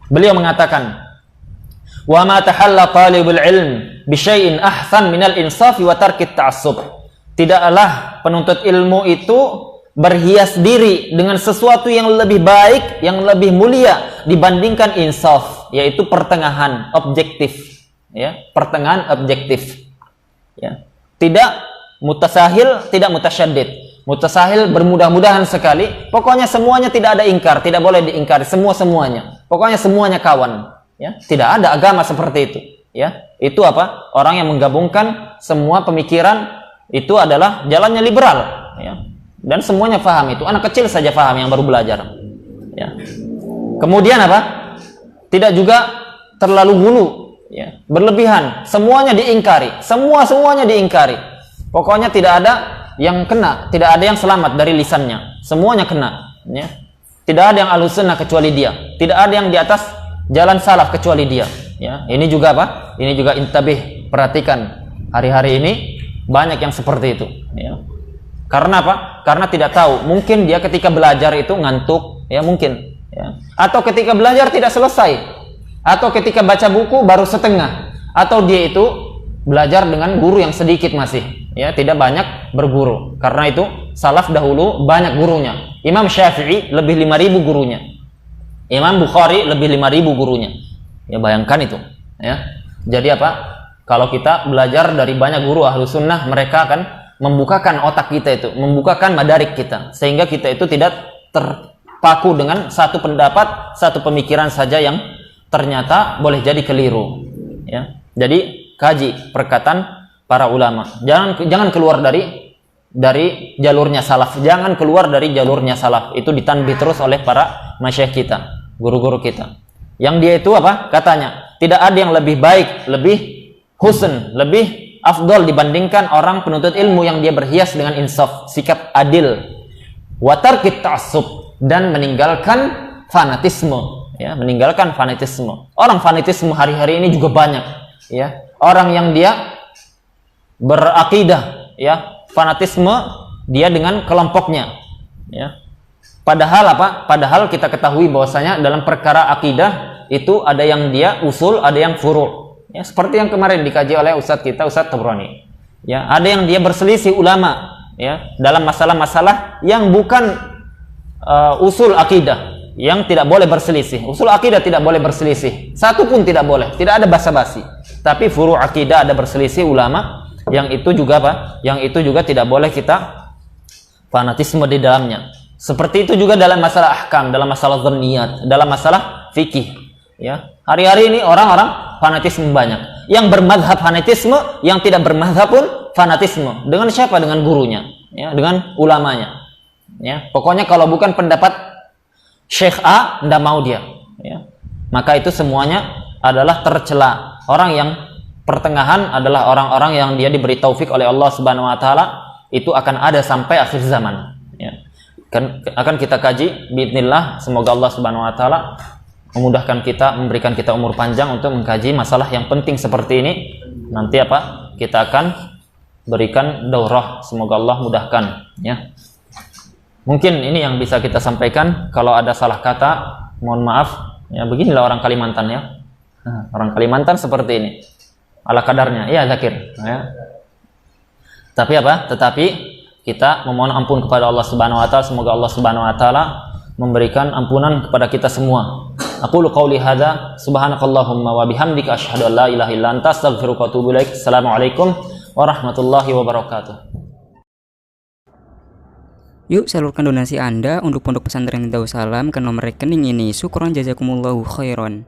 Beliau mengatakan, "Wa ma tahalla talibul ilm bi syai'in ahsan minal insaf wa tarkit ta'assub." Tidaklah penuntut ilmu itu berhias diri dengan sesuatu yang lebih baik, yang lebih mulia dibandingkan insaf, yaitu pertengahan, objektif. Ya, pertengahan objektif, ya. Tidak mutasahil, tidak mutasyaddid. Mutasahil bermudah-mudahan sekali, pokoknya semuanya tidak ada ingkar, tidak boleh diingkari, semuanya, pokoknya semuanya kawan, ya. Tidak ada agama seperti itu, ya. Itu apa? Orang yang menggabungkan semua pemikiran, itu adalah jalannya liberal, ya. Dan semuanya paham itu, anak kecil saja paham yang baru belajar, ya. Kemudian apa? Tidak juga terlalu gulu, ya, berlebihan, semuanya diingkari, semuanya diingkari. Pokoknya tidak ada yang kena, tidak ada yang selamat dari lisannya, semuanya kena, ya. Tidak ada yang ahlus sunnah kecuali dia, tidak ada yang di atas jalan salaf kecuali dia, ya. Ini juga apa? Ini juga intabih, perhatikan hari-hari ini Banyak yang seperti itu, ya. Karena apa? Karena tidak tahu. Mungkin dia ketika belajar itu ngantuk, ya mungkin. Ya. Atau ketika belajar tidak selesai. Atau ketika baca buku baru setengah. Atau dia itu belajar dengan guru yang sedikit masih. Ya, tidak banyak berguru. Karena itu salaf dahulu banyak gurunya. Imam Syafi'i lebih 5.000 gurunya. Imam Bukhari lebih 5.000 gurunya. Ya bayangkan itu. Ya. Jadi apa? Kalau kita belajar dari banyak guru ahlu sunnah, mereka akan membukakan otak kita itu, membukakan madarik kita, sehingga kita itu tidak terpaku dengan satu pendapat, satu pemikiran saja yang ternyata boleh jadi keliru. Ya. Jadi kaji perkataan para ulama. Jangan keluar dari jalurnya salaf. Jangan keluar dari jalurnya salaf. Itu ditanbih terus oleh para masyayikh kita, guru-guru kita. Yang dia itu apa? Katanya, tidak ada yang lebih baik, lebih husn, lebih afdol dibandingkan orang penuntut ilmu yang dia berhias dengan insaf, sikap adil, wa tarkit ta'assub, dan meninggalkan fanatisme, ya, meninggalkan fanatisme. Orang fanatisme hari-hari ini juga banyak, ya. Orang yang dia berakidah, ya, fanatisme dia dengan kelompoknya, ya. Padahal apa? Padahal kita ketahui bahwasanya dalam perkara akidah itu ada yang dia usul, ada yang furu'. Ya, seperti yang kemarin dikaji oleh Ustadz kita, Ustadz Tabrani. Ya, ada yang dia berselisih ulama, ya, dalam masalah-masalah yang bukan usul akidah, yang tidak boleh berselisih. Usul akidah tidak boleh berselisih, satu pun tidak boleh, tidak ada basa-basi. Tapi furu' akidah ada berselisih ulama, yang itu juga apa? Yang itu juga tidak boleh kita fanatisme di dalamnya. Seperti itu juga dalam masalah ahkam, dalam masalah dzanniyat, dalam masalah fikih. Ya, hari-hari ini orang-orang fanatisme banyak. Yang bermadhab fanatisme, yang tidak bermadhab pun fanatisme. Dengan siapa? Dengan gurunya, ya, dengan ulamanya. Ya, pokoknya kalau bukan pendapat Syekh A, tidak mau dia. Ya. Maka itu semuanya adalah tercela. Orang yang pertengahan adalah orang-orang yang dia diberi taufik oleh Allah Subhanahu Wa Taala, itu akan ada sampai akhir zaman. Ya. Akan kita kaji, biidznillah. Semoga Allah Subhanahu Wa Taala memudahkan kita, memberikan kita umur panjang untuk mengkaji masalah yang penting seperti ini. Nanti apa? Kita akan berikan daurah. Semoga Allah mudahkan, ya. Mungkin ini yang bisa kita sampaikan. Kalau ada salah kata, mohon maaf. Ya, beginilah orang Kalimantan, ya. Nah, orang Kalimantan seperti ini. Ala kadarnya. Iya, Zakir. Ya. Tapi apa? Tetapi kita memohon ampun kepada Allah Subhanahu Wa Taala. Semoga Allah Subhanahu Wa Taala memberikan ampunan kepada kita semua. Aqulu qauli hadza subhanakallahumma wa bihamdika asyhadu an la ilaha illa anta astaghfiruka wa atubu ilaik. Assalamualaikum warahmatullahi wabarakatuh. Yuk salurkan donasi Anda untuk Pondok Pesantren Darussalam ke nomor rekening ini. Syukron jazakumullahu khairan.